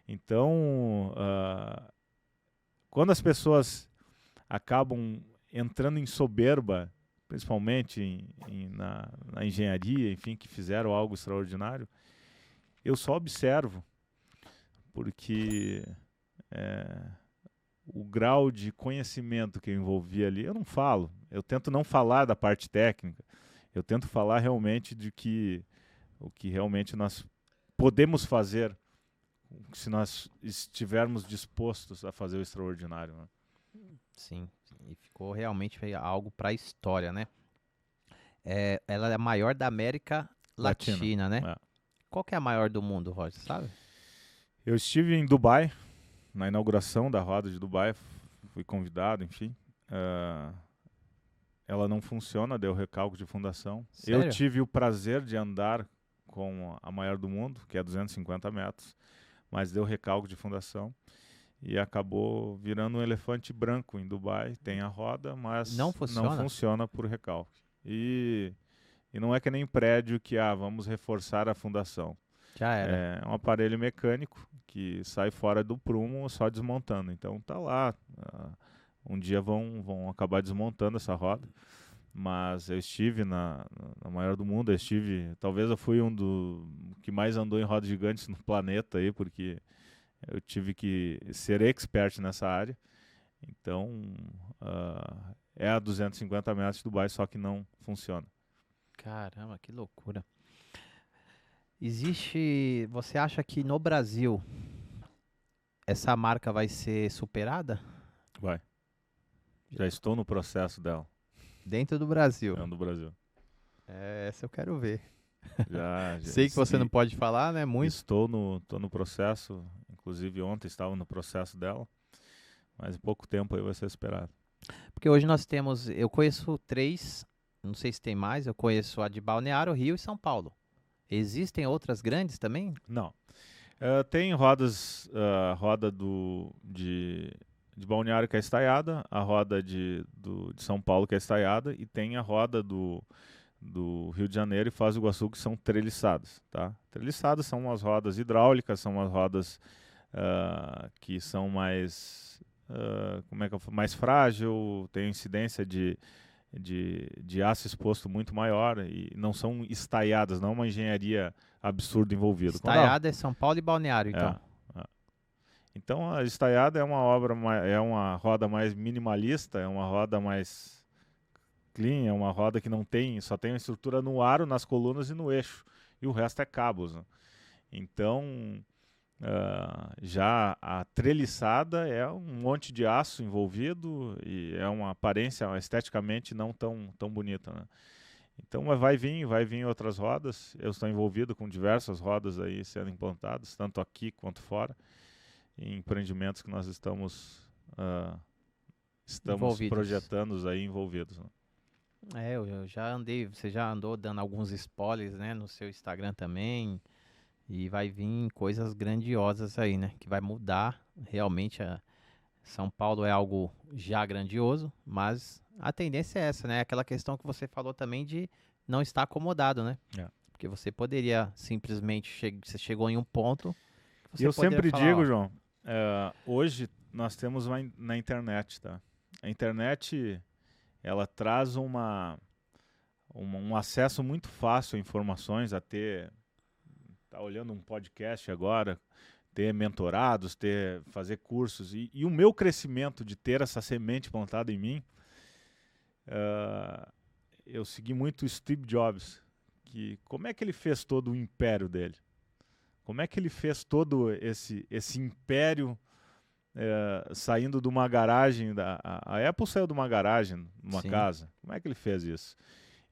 Então, quando as pessoas acabam entrando em soberba, principalmente na engenharia, enfim, que fizeram algo extraordinário, eu só observo, porque o grau de conhecimento que eu envolvi ali, eu não falo. Eu tento não falar da parte técnica. Eu tento falar realmente o que realmente nós podemos fazer se nós estivermos dispostos a fazer o extraordinário, né? Sim, e ficou realmente algo para a história, né? Ela é a maior da América Latina. Latina, né? É. Qual que é a maior do mundo, Roger, sabe? Eu estive em Dubai, na inauguração da roda de Dubai, fui convidado, enfim. Ela não funciona, deu recalque de fundação. Eu Sério? tive o prazer de andar com a maior do mundo, que é 250 metros, mas deu recalque de fundação e acabou virando um elefante branco em Dubai. Tem a roda, mas Não não funciona? funciona por recalque. E não é que nem prédio que, vamos reforçar a fundação. Já era. É um aparelho mecânico que sai fora do prumo só desmontando. Então tá lá. Um dia vão acabar desmontando essa roda. Mas eu estive na maior do mundo. Talvez eu fui um do que mais andou em rodas gigantes no planeta aí, porque eu tive que ser expert nessa área. Então é a 250 metros de Dubai, só que não funciona. Caramba, que loucura. Você acha que no Brasil essa marca vai ser superada? Vai. Já estou no processo dela. Dentro do Brasil. Dentro do Brasil. Essa eu quero ver. Já, Sei que você não pode falar, né? Muito. Estou no processo. Inclusive ontem estava no processo dela. Mas em pouco tempo aí vai ser esperado. Porque hoje eu conheço 3, não sei se tem mais, eu conheço a de Balneário, Rio e São Paulo. Existem outras grandes também? Não. Tem roda de Balneário que é estaiada, a roda de São Paulo que é estaiada e tem a roda do Rio de Janeiro e Foz do Iguaçu que são treliçadas, tá? Treliçadas são umas rodas hidráulicas, são umas rodas que são mais mais frágil, tem incidência de aço exposto muito maior e não são estaiadas, não é uma engenharia absurda envolvida. Estaiada é São Paulo e Balneário, então. Então a estaiada é uma roda mais minimalista, é uma roda mais clean, é uma roda que só tem a estrutura no aro, nas colunas e no eixo, e o resto é cabos, né? Então já a treliçada é um monte de aço envolvido e é uma aparência esteticamente não tão bonita, né? Então vai vir outras rodas. Eu estou envolvido com diversas rodas aí sendo implantadas, tanto aqui quanto fora, em empreendimentos que nós estamos projetando aí envolvidos, né? Eu já andei, você já andou dando alguns spoilers, né, no seu Instagram também. E vai vir coisas grandiosas aí, né? Que vai mudar realmente. São Paulo é algo já grandioso, mas a tendência é essa, né? Aquela questão que você falou também de não estar acomodado, né? Porque você poderia simplesmente, você chegou em um ponto. E eu sempre digo, João, hoje nós temos na internet, tá? A internet, ela traz um acesso muito fácil a informações, tá olhando um podcast agora, ter mentorados, fazer cursos, e o meu crescimento de ter essa semente plantada em mim, eu segui muito o Steve Jobs, que como é que ele fez todo o império dele? Como é que ele fez todo esse império saindo de uma garagem, a Apple saiu de uma garagem, numa casa, como é que ele fez isso?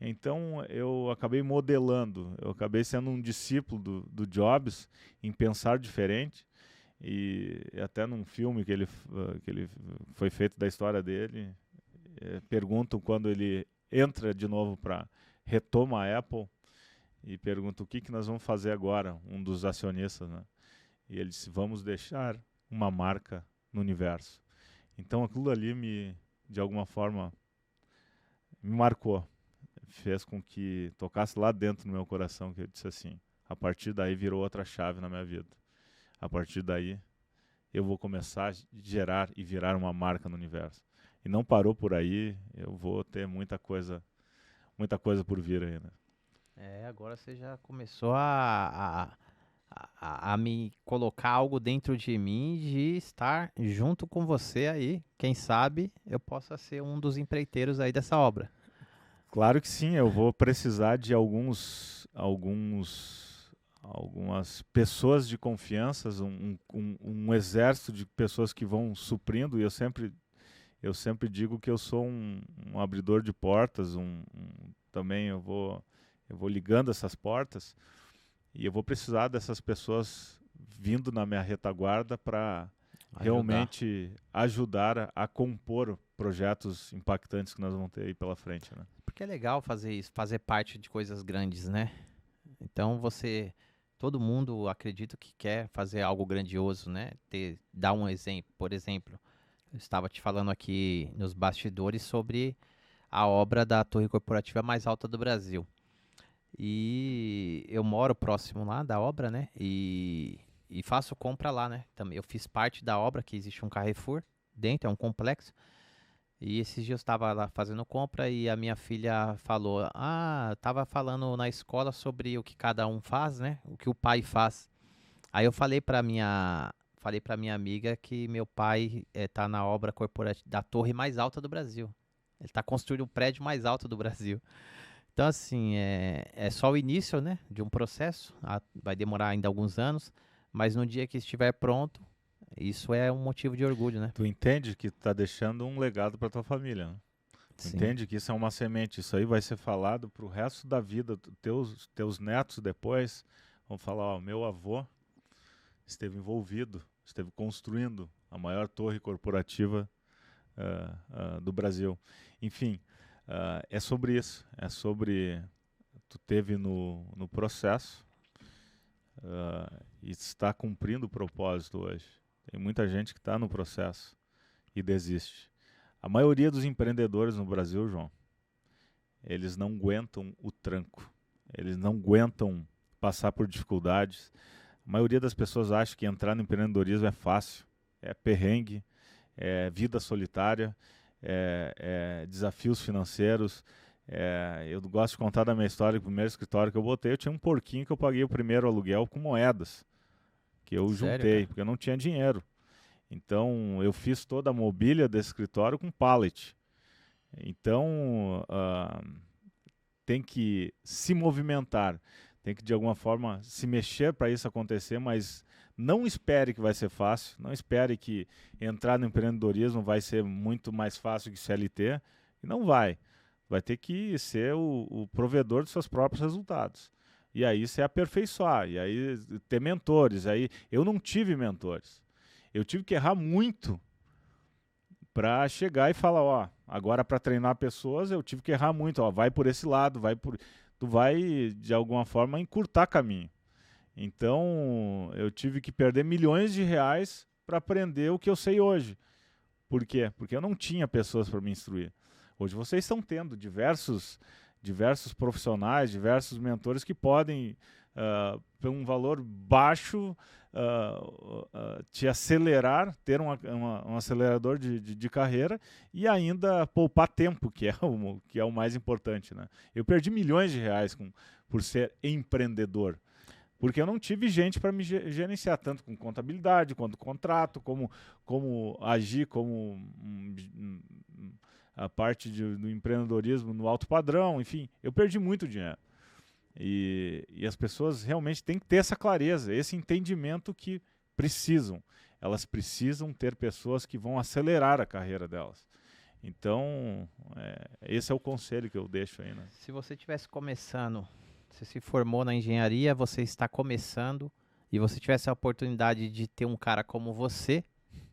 Então eu acabei modelando, eu acabei sendo um discípulo do Jobs em pensar diferente, e até num filme que ele foi feito da história dele, perguntam quando ele entra de novo retoma a Apple, e pergunta o que nós vamos fazer agora, um dos acionistas, né? E ele disse, vamos deixar uma marca no universo. Então aquilo ali me de alguma forma, me marcou. Fez com que tocasse lá dentro no meu coração, que eu disse assim, a partir daí virou outra chave na minha vida. A partir daí eu vou começar a gerar e virar uma marca no universo. E não parou por aí, eu vou ter muita coisa por vir ainda. Agora você já começou a me colocar algo dentro de mim de estar junto com você aí. Quem sabe eu possa ser um dos empreiteiros aí dessa obra. Claro que sim, eu vou precisar de algumas pessoas de confiança, um exército de pessoas que vão suprindo, e eu sempre digo que eu sou um abridor de portas, também eu vou ligando essas portas, e eu vou precisar dessas pessoas vindo na minha retaguarda para realmente ajudar a compor projetos impactantes que nós vamos ter aí pela frente, né? Porque é legal fazer isso, fazer parte de coisas grandes, né? Então todo mundo acredito que quer fazer algo grandioso, né? Dar um exemplo, por exemplo, eu estava te falando aqui nos bastidores sobre a obra da torre corporativa mais alta do Brasil. E eu moro próximo lá da obra, né? E faço compra lá, né? Também eu fiz parte da obra, que existe um Carrefour dentro, é um complexo. E esses dias eu estava lá fazendo compra e a minha filha falou: "Ah, tava falando na escola sobre o que cada um faz, né? O que o pai faz". Aí eu falei para minha amiga que meu pai tá na obra corporativa da torre mais alta do Brasil. Ele está construindo o prédio mais alto do Brasil. Então, assim, é só o início, né, de um processo. Vai demorar ainda alguns anos, mas no dia que estiver pronto, isso é um motivo de orgulho, né? Tu entende que tu tá deixando um legado para tua família, né? Tu Sim, entende que isso é uma semente, isso aí vai ser falado pro resto da vida, teus netos depois vão falar, ó, meu avô esteve envolvido, esteve construindo a maior torre corporativa do Brasil. Enfim, é sobre isso, é sobre tu teve no processo e está cumprindo o propósito hoje. Tem muita gente que está no processo e desiste. A maioria dos empreendedores no Brasil, João, eles não aguentam o tranco. Eles não aguentam passar por dificuldades. A maioria das pessoas acha que entrar no empreendedorismo é fácil, é perrengue, é vida solitária, é desafios financeiros. Eu gosto de contar da minha história. O primeiro escritório que eu botei, eu tinha um porquinho que eu paguei o primeiro aluguel com moedas, que eu sério, juntei, cara? porque eu não tinha dinheiro. Então, eu fiz toda a mobília desse escritório com pallet. Então, tem que se movimentar, tem que de alguma forma se mexer para isso acontecer, mas não espere que vai ser fácil, não espere que entrar no empreendedorismo vai ser muito mais fácil que CLT, e não vai. Vai ter que ser o provedor dos seus próprios resultados. E aí se aperfeiçoar, e aí ter mentores. Aí eu não tive mentores. Eu tive que errar muito para chegar e falar, ó, agora para treinar pessoas eu tive que errar muito, ó, vai por esse lado, tu vai de alguma forma encurtar caminho. Então, eu tive que perder milhões de reais para aprender o que eu sei hoje. Por quê? Porque eu não tinha pessoas para me instruir. Hoje vocês estão tendo diversos profissionais, diversos mentores que podem, por um valor baixo, te acelerar, ter um acelerador de carreira e ainda poupar tempo, que é o mais importante, né? Eu perdi milhões de reais por ser empreendedor, porque eu não tive gente para me gerenciar, tanto com contabilidade, quanto contrato, como agir como a parte do empreendedorismo no alto padrão, enfim, eu perdi muito dinheiro. E as pessoas realmente têm que ter essa clareza, esse entendimento que precisam. Elas precisam ter pessoas que vão acelerar a carreira delas. Então, esse é o conselho que eu deixo aí, né? Se você tivesse começando, você se formou na engenharia, você está começando e você tivesse a oportunidade de ter um cara como você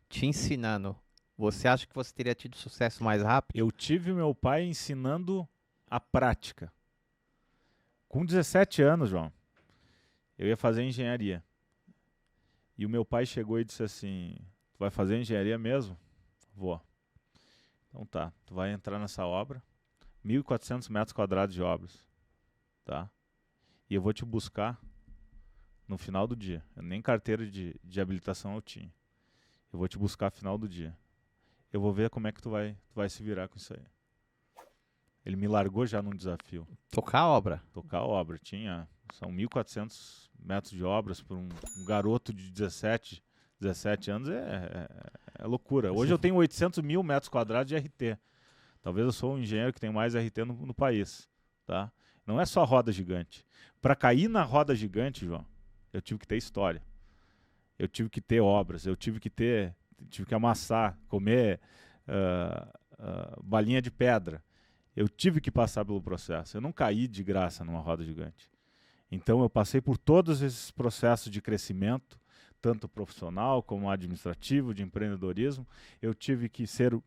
te ensinando, você acha que você teria tido sucesso mais rápido? Eu tive meu pai ensinando a prática. Com 17 anos, João, eu ia fazer engenharia. E o meu pai chegou e disse assim, tu vai fazer engenharia mesmo? Vou. Então tá, tu vai entrar nessa obra, 1.400 metros quadrados de obras, tá? E eu vou te buscar no final do dia. Eu nem carteira de habilitação eu tinha. Eu vou te buscar no final do dia. Eu vou ver como é que tu vai se virar com isso aí. Ele me largou já num desafio. Tocar a obra. Tocar a obra. São 1.400 metros de obras para um garoto de 17 anos é loucura. Hoje eu tenho 800 mil metros quadrados de RT. Talvez eu sou o engenheiro que tem mais RT no país. Tá? Não é só roda gigante. Para cair na roda gigante, João, eu tive que ter história. Eu tive que ter obras. Eu tive que amassar, comer balinha de pedra. Eu tive que passar pelo processo. Eu não caí de graça numa roda gigante. Então eu passei por todos esses processos de crescimento, tanto profissional como administrativo, de empreendedorismo. Eu tive que ser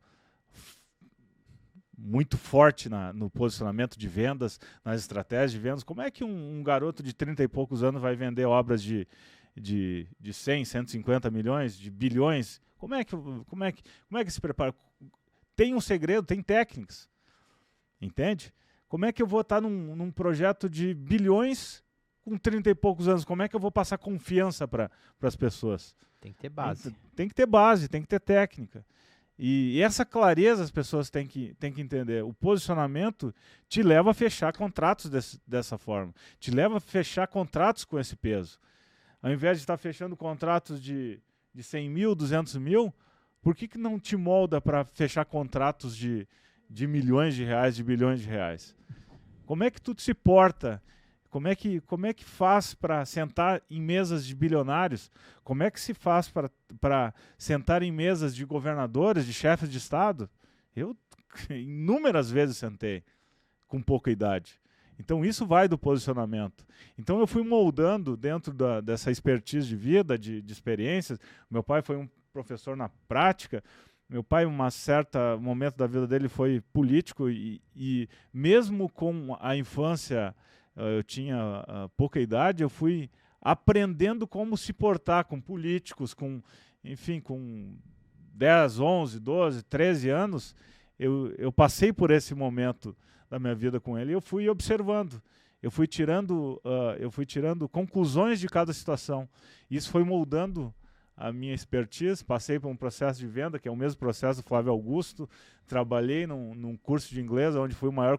muito forte no posicionamento de vendas, nas estratégias de vendas. Como é que um garoto de 30 e poucos anos vai vender obras de 100, 150 milhões, de bilhões? Como é que se prepara? Tem um segredo, tem técnicas. Entende? Como é que eu vou estar num projeto de bilhões com 30 e poucos anos? Como é que eu vou passar confiança para as pessoas? Tem que ter base. Tem que ter base, tem que ter técnica. E essa clareza as pessoas têm que entender. O posicionamento te leva a fechar contratos dessa forma. Te leva a fechar contratos com esse peso. Ao invés de estar fechando contratos de 100 mil, 200 mil, por que não te molda para fechar contratos de milhões de reais, de bilhões de reais? Como é que tu se porta? Como é que faz para sentar em mesas de bilionários? Como é que se faz para sentar em mesas de governadores, de chefes de Estado? Eu inúmeras vezes sentei com pouca idade. Então isso vai do posicionamento. Então eu fui moldando dentro dessa expertise de vida, de experiências. Meu pai foi um professor na prática. Meu pai, em certo momento da vida dele, foi político e mesmo com a infância, eu tinha pouca idade, eu fui aprendendo como se portar com políticos, com 10, 11, 12, 13 anos. Eu passei por esse momento da minha vida com ele e eu fui observando. Eu fui tirando conclusões de cada situação. Isso foi moldando a minha expertise. Passei por um processo de venda, que é o mesmo processo do Flávio Augusto. Trabalhei num curso de inglês, onde fui o maior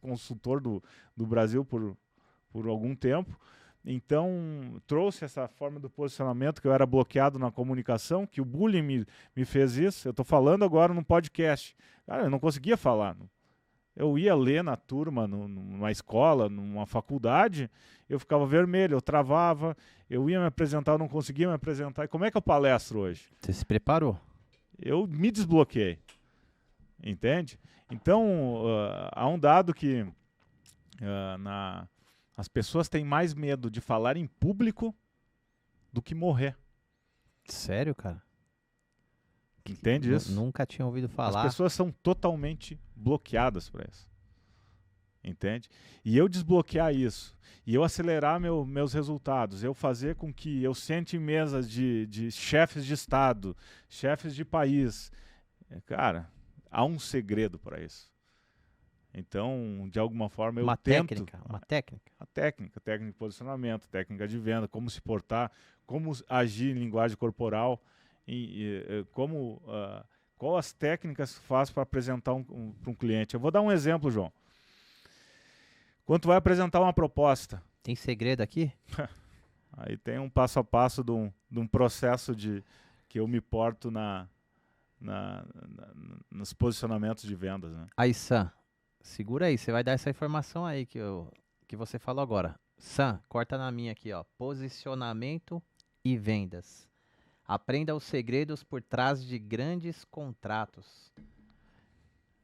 consultor do Brasil por algum tempo. Então, trouxe essa forma do posicionamento, que eu era bloqueado na comunicação, que o bullying me fez isso. Eu estou falando agora num podcast. Cara, eu não conseguia falar. Eu ia ler na turma, numa escola, numa faculdade, eu ficava vermelho, eu travava, eu ia me apresentar, eu não conseguia me apresentar. E como é que eu palestro hoje? Você se preparou. Eu me desbloqueei, entende? Então, há um dado que as pessoas têm mais medo de falar em público do que morrer. Sério, cara? Entende isso? Nunca tinha ouvido falar. As pessoas são totalmente bloqueadas para isso. Entende? E eu desbloquear isso, e eu acelerar meus resultados, eu fazer com que eu sente em mesas de chefes de Estado, chefes de país. Cara, há um segredo para isso. Então, de alguma forma, eu tento... Uma técnica? A técnica de posicionamento, técnica de venda, como se portar, como agir em linguagem corporal, qual as técnicas faz para apresentar para um cliente. Eu vou dar um exemplo, João. Quando tu vai apresentar uma proposta... Tem segredo aqui? Aí tem um passo a passo de um processo que eu me porto nos posicionamentos de vendas. Né? Aí, Sam, segura aí. Você vai dar essa informação aí que você falou agora. Sam, corta na minha aqui, ó. Posicionamento e vendas. Aprenda os segredos por trás de grandes contratos.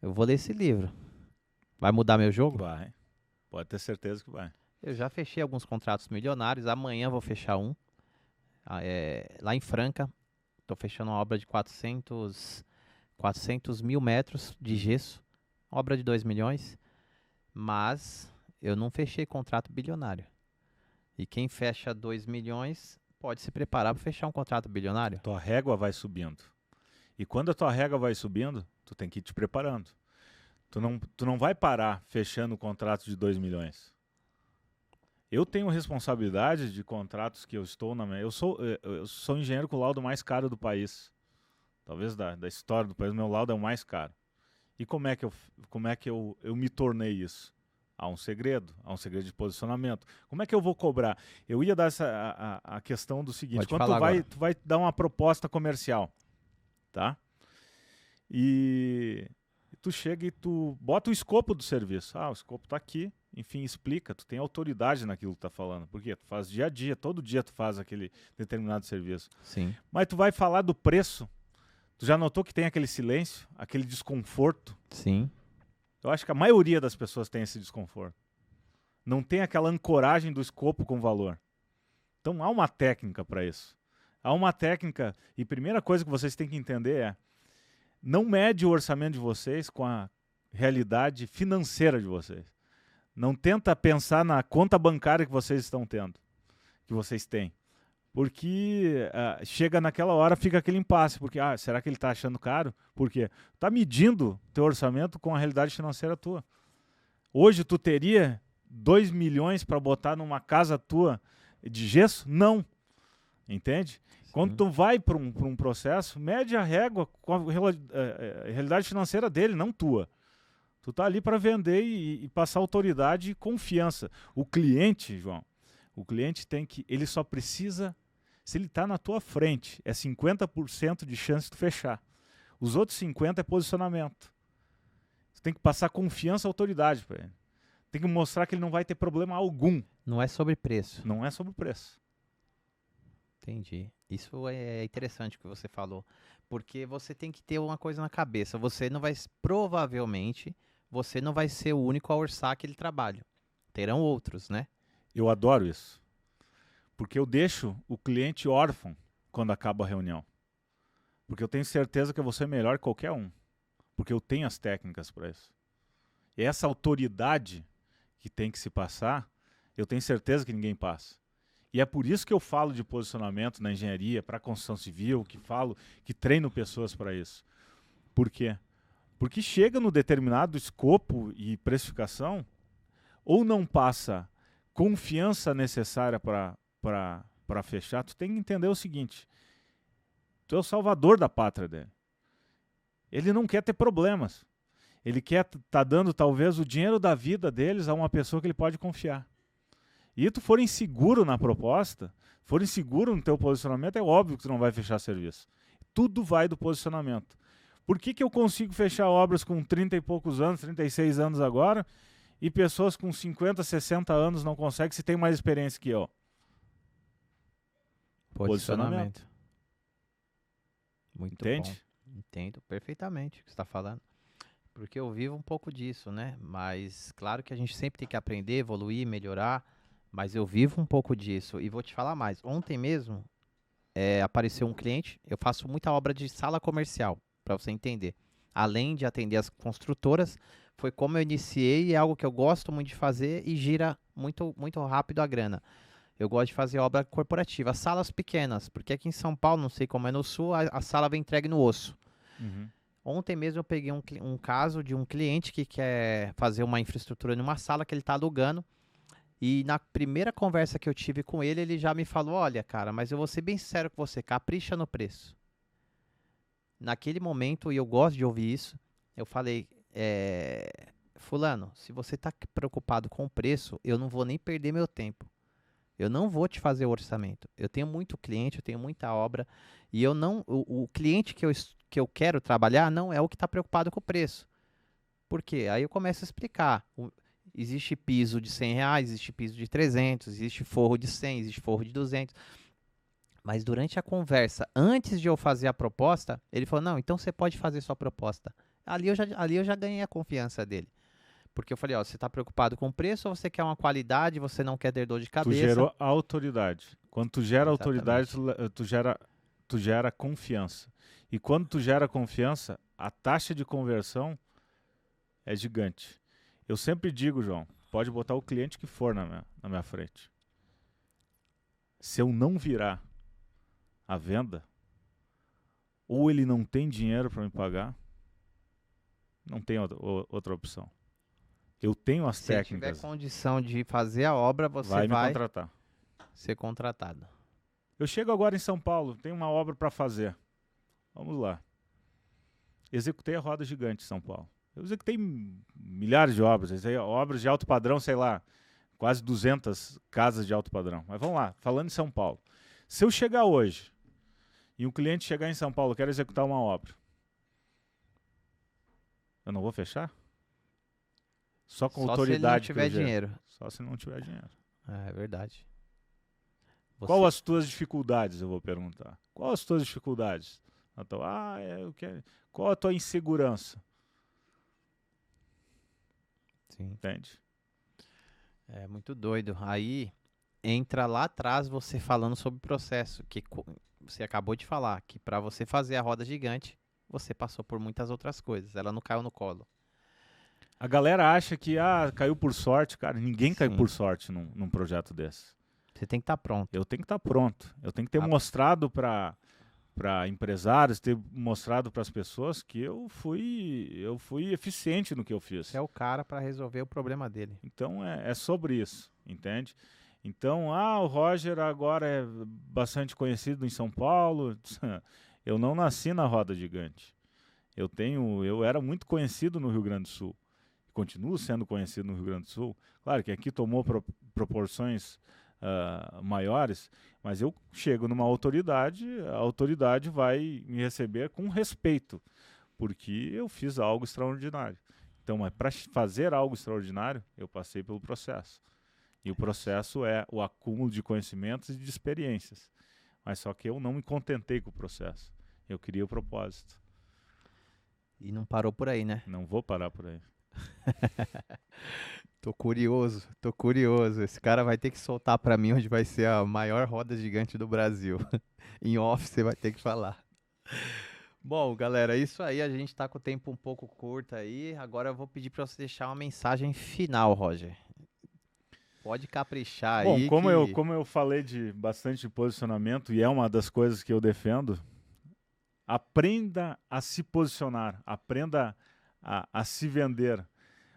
Eu vou ler esse livro. Vai mudar meu jogo? Vai. Pode ter certeza que vai. Eu já fechei alguns contratos milionários. Amanhã vou fechar um. Lá em Franca. Estou fechando uma obra de 400 mil metros de gesso. Obra de 2 milhões. Mas eu não fechei contrato bilionário. E quem fecha 2 milhões pode se preparar para fechar um contrato bilionário. Tua régua vai subindo. E quando a tua régua vai subindo, Tu tem que ir te preparando. Tu não vai parar fechando o contrato de 2 milhões. Eu tenho responsabilidade de contratos que eu estou eu sou engenheiro com o laudo mais caro do país. Talvez da história do país, meu laudo é o mais caro. E como é que eu me tornei isso? Há um segredo de posicionamento. Como é que eu vou cobrar? Eu ia dar a questão do seguinte, Pode quando falar agora. tu vai dar uma proposta comercial, tá? E tu chega e tu bota o escopo do serviço. O escopo está aqui, enfim, explica, tu tem autoridade naquilo que tu tá falando. Por quê? Tu faz dia a dia, todo dia tu faz aquele determinado serviço. Sim. Mas tu vai falar do preço, tu já notou que tem aquele silêncio, aquele desconforto? Sim. Eu acho que a maioria das pessoas tem esse desconforto. Não tem aquela ancoragem do escopo com valor. Então há uma técnica para isso. Há uma técnica, e a primeira coisa que vocês têm que entender é: não mede o orçamento de vocês com a realidade financeira de vocês. Não tenta pensar na conta bancária que vocês estão tendo, que vocês têm. Porque chega naquela hora, fica aquele impasse. Porque, será que ele está achando caro? Por quê? Está medindo teu orçamento com a realidade financeira tua. Hoje tu teria 2 milhões para botar numa casa tua de gesso? Não. Entende? Sim. Quando tu vai para um processo, mede a régua com a realidade financeira dele, não tua. Tu tá ali para vender e passar autoridade e confiança. O cliente, João, ele só precisa, se ele está na tua frente, é 50% de chance de tu fechar. Os outros 50% é posicionamento. Tu tem que passar confiança e autoridade para ele. Tem que mostrar que ele não vai ter problema algum. Não é sobre preço. Não é sobre o preço. Entendi. Isso é interessante o que você falou. Porque você tem que ter uma coisa na cabeça. Provavelmente, você não vai ser o único a orçar aquele trabalho. Terão outros, né? Eu adoro isso. Porque eu deixo o cliente órfão quando acaba a reunião. Porque eu tenho certeza que eu vou ser melhor que qualquer um. Porque eu tenho as técnicas para isso. E essa autoridade que tem que se passar, eu tenho certeza que ninguém passa. E é por isso que eu falo de posicionamento na engenharia, para a construção civil, que treino pessoas para isso. Por quê? Porque chega no determinado escopo e precificação, ou não passa confiança necessária para fechar. Tu tem que entender o seguinte: tu é o salvador da pátria dele. Ele não quer ter problemas. Ele quer tá dando talvez o dinheiro da vida deles a uma pessoa que ele pode confiar. E tu for inseguro na proposta, for inseguro no teu posicionamento, é óbvio que tu não vai fechar serviço. Tudo vai do posicionamento. Por que eu consigo fechar obras com 30 e poucos anos, 36 anos agora, e pessoas com 50, 60 anos não conseguem se tem mais experiência que eu? Posicionamento. Muito Entende? bom. Entendo perfeitamente o que você está falando. Porque eu vivo um pouco disso, né? Mas claro que a gente sempre tem que aprender, evoluir, melhorar. Mas eu vivo um pouco disso. E vou te falar mais. Ontem mesmo apareceu um cliente. Eu faço muita obra de sala comercial, para você entender. Além de atender as construtoras, foi como eu iniciei, é algo que eu gosto muito de fazer e gira muito, muito rápido a grana. Eu gosto de fazer obra corporativa, salas pequenas, porque aqui em São Paulo, não sei como é no Sul, a sala vem entregue no osso. Uhum. Ontem mesmo eu peguei um caso de um cliente que quer fazer uma infraestrutura numa sala que ele está alugando. E na primeira conversa que eu tive com ele, ele já me falou: olha, cara, mas eu vou ser bem sincero com você, capricha no preço. Naquele momento, e eu gosto de ouvir isso, eu falei: fulano, se você está preocupado com o preço, eu não vou nem perder meu tempo. Eu não vou te fazer o orçamento. Eu tenho muito cliente, eu tenho muita obra, e eu não, o cliente que eu quero trabalhar não é o que está preocupado com o preço. Por quê? Aí eu começo a explicar. Existe piso de R$100, existe piso de 300, existe forro de 100, existe forro de 200. Mas durante a conversa, antes de eu fazer a proposta, ele falou: não, então você pode fazer sua proposta. Ali eu já ganhei a confiança dele. Porque eu falei: ó, você está preocupado com o preço ou você quer uma qualidade, você não quer ter dor de cabeça? Tu gerou autoridade. Quando tu gera autoridade, Exatamente. tu gera confiança. E quando tu gera confiança, a taxa de conversão é gigante. Eu sempre digo, João, pode botar o cliente que for na minha frente. Se eu não virar a venda, ou ele não tem dinheiro para me pagar, Não tem outra opção. Eu tenho as Se técnicas. tiver condição de fazer a obra, você Vai vai me contratar. ser contratado. Eu chego agora em São Paulo, tenho uma obra para fazer. Vamos lá. Executei a roda gigante em São Paulo. Eu executei milhares de obras, obras de alto padrão, sei lá, quase 200 casas de alto padrão. Mas vamos lá, falando em São Paulo. Se eu chegar hoje e um cliente chegar em São Paulo, quer executar uma obra, eu não vou fechar? Só com autoridade se ele que não eu tiver gero. dinheiro. Só se não tiver dinheiro. É verdade. Qual as tuas dificuldades, eu vou perguntar. Qual as tuas dificuldades? Então, eu quero. Qual a tua insegurança? Sim. Entende? É muito doido. Aí entra lá atrás você falando sobre o processo, que você acabou de falar, que para você fazer a roda gigante, você passou por muitas outras coisas. Ela não caiu no colo. A galera acha que caiu por sorte, cara. Ninguém cai Sim. por sorte num projeto desse. Você tem que estar pronto. Eu tenho que estar pronto. Eu tenho que ter mostrado para empresários, ter mostrado para as pessoas que eu fui eficiente no que eu fiz. Você é o cara para resolver o problema dele. Então é sobre isso, entende? Então, o Roger agora é bastante conhecido em São Paulo. Eu não nasci na roda gigante. Eu era muito conhecido no Rio Grande do Sul. Continuo sendo conhecido no Rio Grande do Sul. Claro que aqui tomou proporções maiores, mas eu chego numa autoridade, a autoridade vai me receber com respeito, porque eu fiz algo extraordinário. Então, para fazer algo extraordinário, eu passei pelo processo. E o processo é o acúmulo de conhecimentos e de experiências. Mas só que eu não me contentei com o processo. Eu queria o propósito. E não parou por aí, né? Não vou parar por aí. Tô curioso. Esse cara vai ter que soltar pra mim onde vai ser a maior roda gigante do Brasil. Em off você vai ter que falar. Bom, galera, é isso aí. A gente tá com o tempo um pouco curto aí. Agora eu vou pedir pra você deixar uma mensagem final, Roger. Pode caprichar Bom, aí. Como eu falei de bastante posicionamento, e é uma das coisas que eu defendo, aprenda a se posicionar, aprenda a se vender.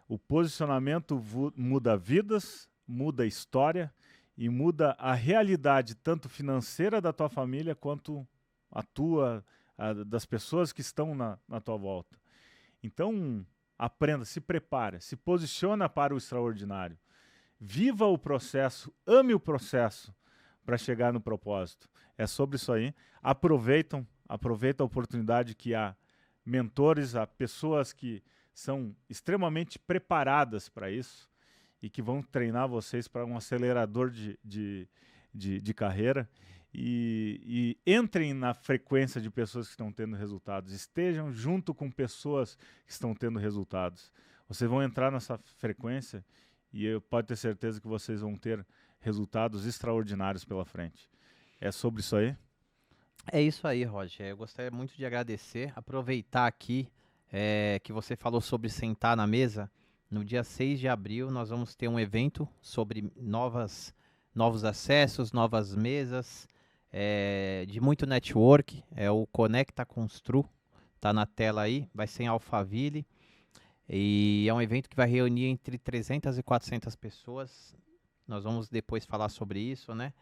O posicionamento muda vidas, muda a história e muda a realidade, tanto financeira da tua família, quanto das pessoas que estão na tua volta. Então, aprenda, se prepare, se posiciona para o extraordinário. Viva o processo, ame o processo para chegar no propósito. É sobre isso aí. Aproveita a oportunidade que há mentores, há pessoas que são extremamente preparadas para isso e que vão treinar vocês para um acelerador de carreira. E entrem na frequência de pessoas que estão tendo resultados. Estejam junto com pessoas que estão tendo resultados. Vocês vão entrar nessa frequência e eu pode ter certeza que vocês vão ter resultados extraordinários pela frente. É sobre isso aí? É isso aí, Roger. Eu gostaria muito de agradecer, aproveitar aqui que você falou sobre sentar na mesa. No dia 6 de abril nós vamos ter um evento sobre novos acessos, novas mesas, de muito network. É o Conecta Constru, tá na tela aí, vai ser em Alphaville. E é um evento que vai reunir entre 300 e 400 pessoas. Nós vamos depois falar sobre isso, né?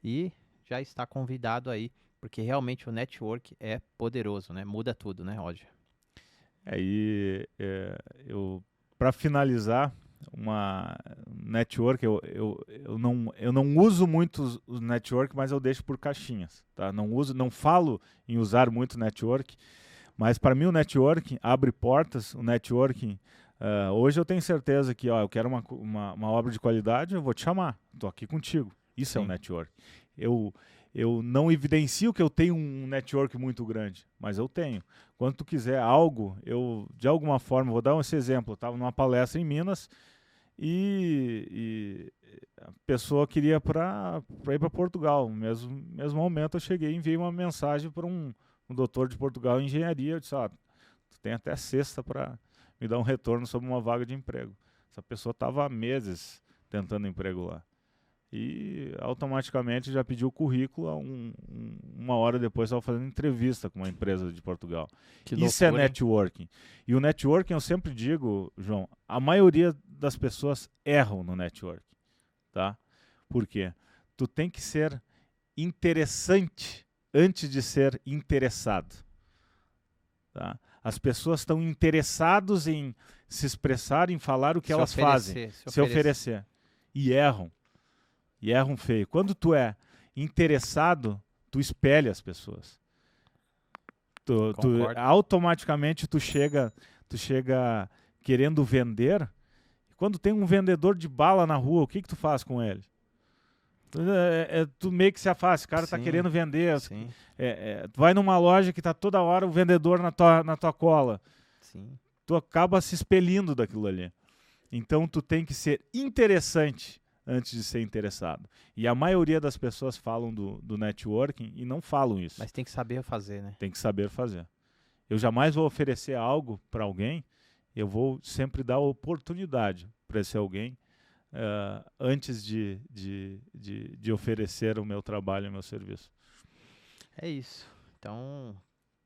E já está convidado aí, porque realmente o network é poderoso, né? Muda tudo, né, Roger? Para finalizar, uma network, eu não uso muito o network, mas eu deixo por caixinhas, tá? Não falo em usar muito network, mas para mim o networking abre portas. O networking, hoje eu tenho certeza que eu quero uma obra de qualidade, eu vou te chamar, estou aqui contigo. Isso é o network. Eu não evidencio que eu tenho um network muito grande, mas eu tenho. Quando tu quiser algo, eu de alguma forma, vou dar esse exemplo, eu estava numa palestra em Minas e a pessoa queria ir para Portugal. No mesmo momento eu cheguei e enviei uma mensagem para um doutor de Portugal em engenharia. Eu disse, tu tem até sexta para me dar um retorno sobre uma vaga de emprego. Essa pessoa estava há meses tentando emprego lá. e automaticamente já pediu o currículo, uma hora depois estava fazendo entrevista com uma empresa de Portugal. Que Isso é loucura, hein? networking. E o networking, eu sempre digo, João, a maioria das pessoas erram no networking, tá? Por quê? Tu tem que ser interessante antes de ser interessado, tá? As pessoas estão interessadas em se expressar, em falar o que Se elas fazem, oferecer, se oferecer. E erram. E erram feio. Quando tu é interessado, tu espelha as pessoas. Concordo. Automaticamente tu chega querendo vender. Quando tem um vendedor de bala na rua, o que tu faz com ele? Tu meio que se afasta, o cara tá Sim, querendo vender. Sim, Tu vai numa loja que tá toda hora o vendedor na tua cola. sim. Tu acaba se expelindo daquilo ali. Então tu tem que ser interessante antes de ser interessado. E a maioria das pessoas falam do networking e não falam isso. Mas tem que saber fazer, né? Tem que saber fazer. Eu jamais vou oferecer algo para alguém, eu vou sempre dar oportunidade para esse alguém antes de oferecer o meu trabalho e o meu serviço. É isso. Então,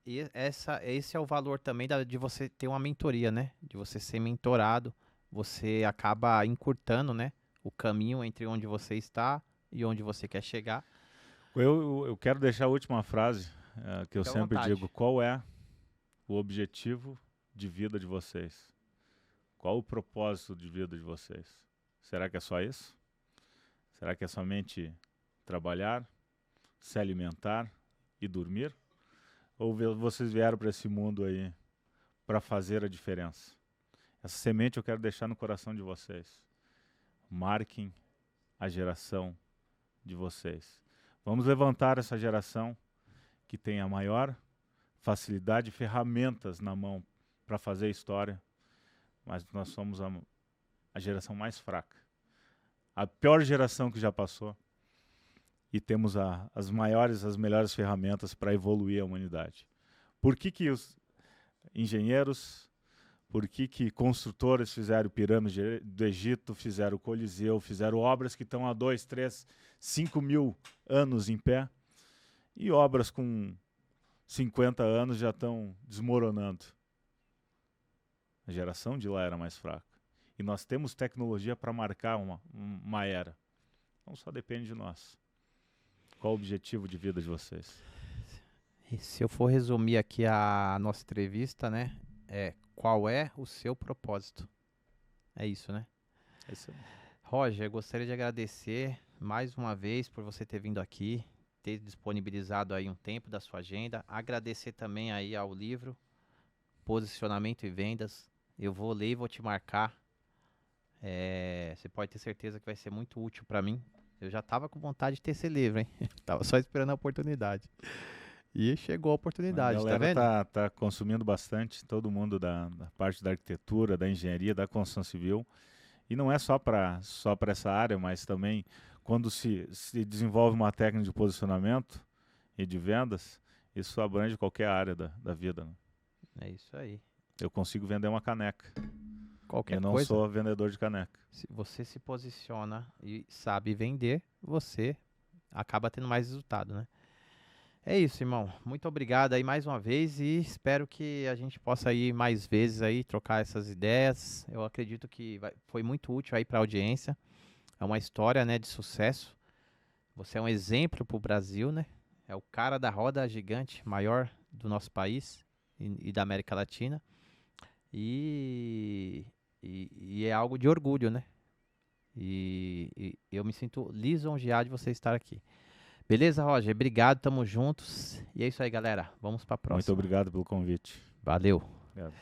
esse é o valor também de você ter uma mentoria, né? De você ser mentorado, você acaba encurtando, né? O caminho entre onde você está e onde você quer chegar. Eu quero deixar a última frase que eu Fica à sempre vontade. digo. Qual é o objetivo de vida de vocês? Qual o propósito de vida de vocês? Será que é só isso? Será que é somente trabalhar, se alimentar e dormir? Ou vocês vieram para esse mundo aí para fazer a diferença? Essa semente eu quero deixar no coração de vocês. Marquem a geração de vocês. Vamos levantar essa geração que tem a maior facilidade e ferramentas na mão para fazer história, mas nós somos a geração mais fraca. A pior geração que já passou. E temos as melhores ferramentas para evoluir a humanidade. Por que os engenheiros, por que construtores fizeram pirâmide do Egito, fizeram o Coliseu, fizeram obras que estão há 2, 3, 5 mil anos em pé, e obras com 50 anos já estão desmoronando? A geração de lá era mais fraca. E nós temos tecnologia para marcar uma era. Então só depende de nós. Qual o objetivo de vida de vocês? E se eu for resumir aqui a nossa entrevista, né? Qual é o seu propósito? É isso, né? É isso aí. Roger, eu gostaria de agradecer mais uma vez por você ter vindo aqui, ter disponibilizado aí um tempo da sua agenda. Agradecer também aí ao livro Posicionamento e Vendas. Eu vou ler e vou te marcar. Você pode ter certeza que vai ser muito útil para mim. Eu já tava com vontade de ter esse livro, hein? Tava só esperando a oportunidade. E chegou a oportunidade, tá vendo? A galera tá consumindo bastante, todo mundo da parte da arquitetura, da engenharia, da construção civil. E não é só para essa área, mas também quando se desenvolve uma técnica de posicionamento e de vendas, isso abrange qualquer área da vida, né? É isso aí. Eu consigo vender uma caneca. Qualquer Eu não coisa, sou vendedor de caneca. se você se posiciona e sabe vender, você acaba tendo mais resultado, né? É isso, irmão. Muito obrigado aí mais uma vez e espero que a gente possa ir mais vezes aí trocar essas ideias. Eu acredito que foi muito útil aí para a audiência. É uma história, né, de sucesso. Você é um exemplo para o Brasil, né? É o cara da roda gigante maior do nosso país e da América Latina. E é algo de orgulho, né? E eu me sinto lisonjeado de você estar aqui. Beleza, Roger? Obrigado, tamo juntos. E é isso aí, galera. Vamos pra próxima. Muito obrigado pelo convite. Valeu. Obrigado.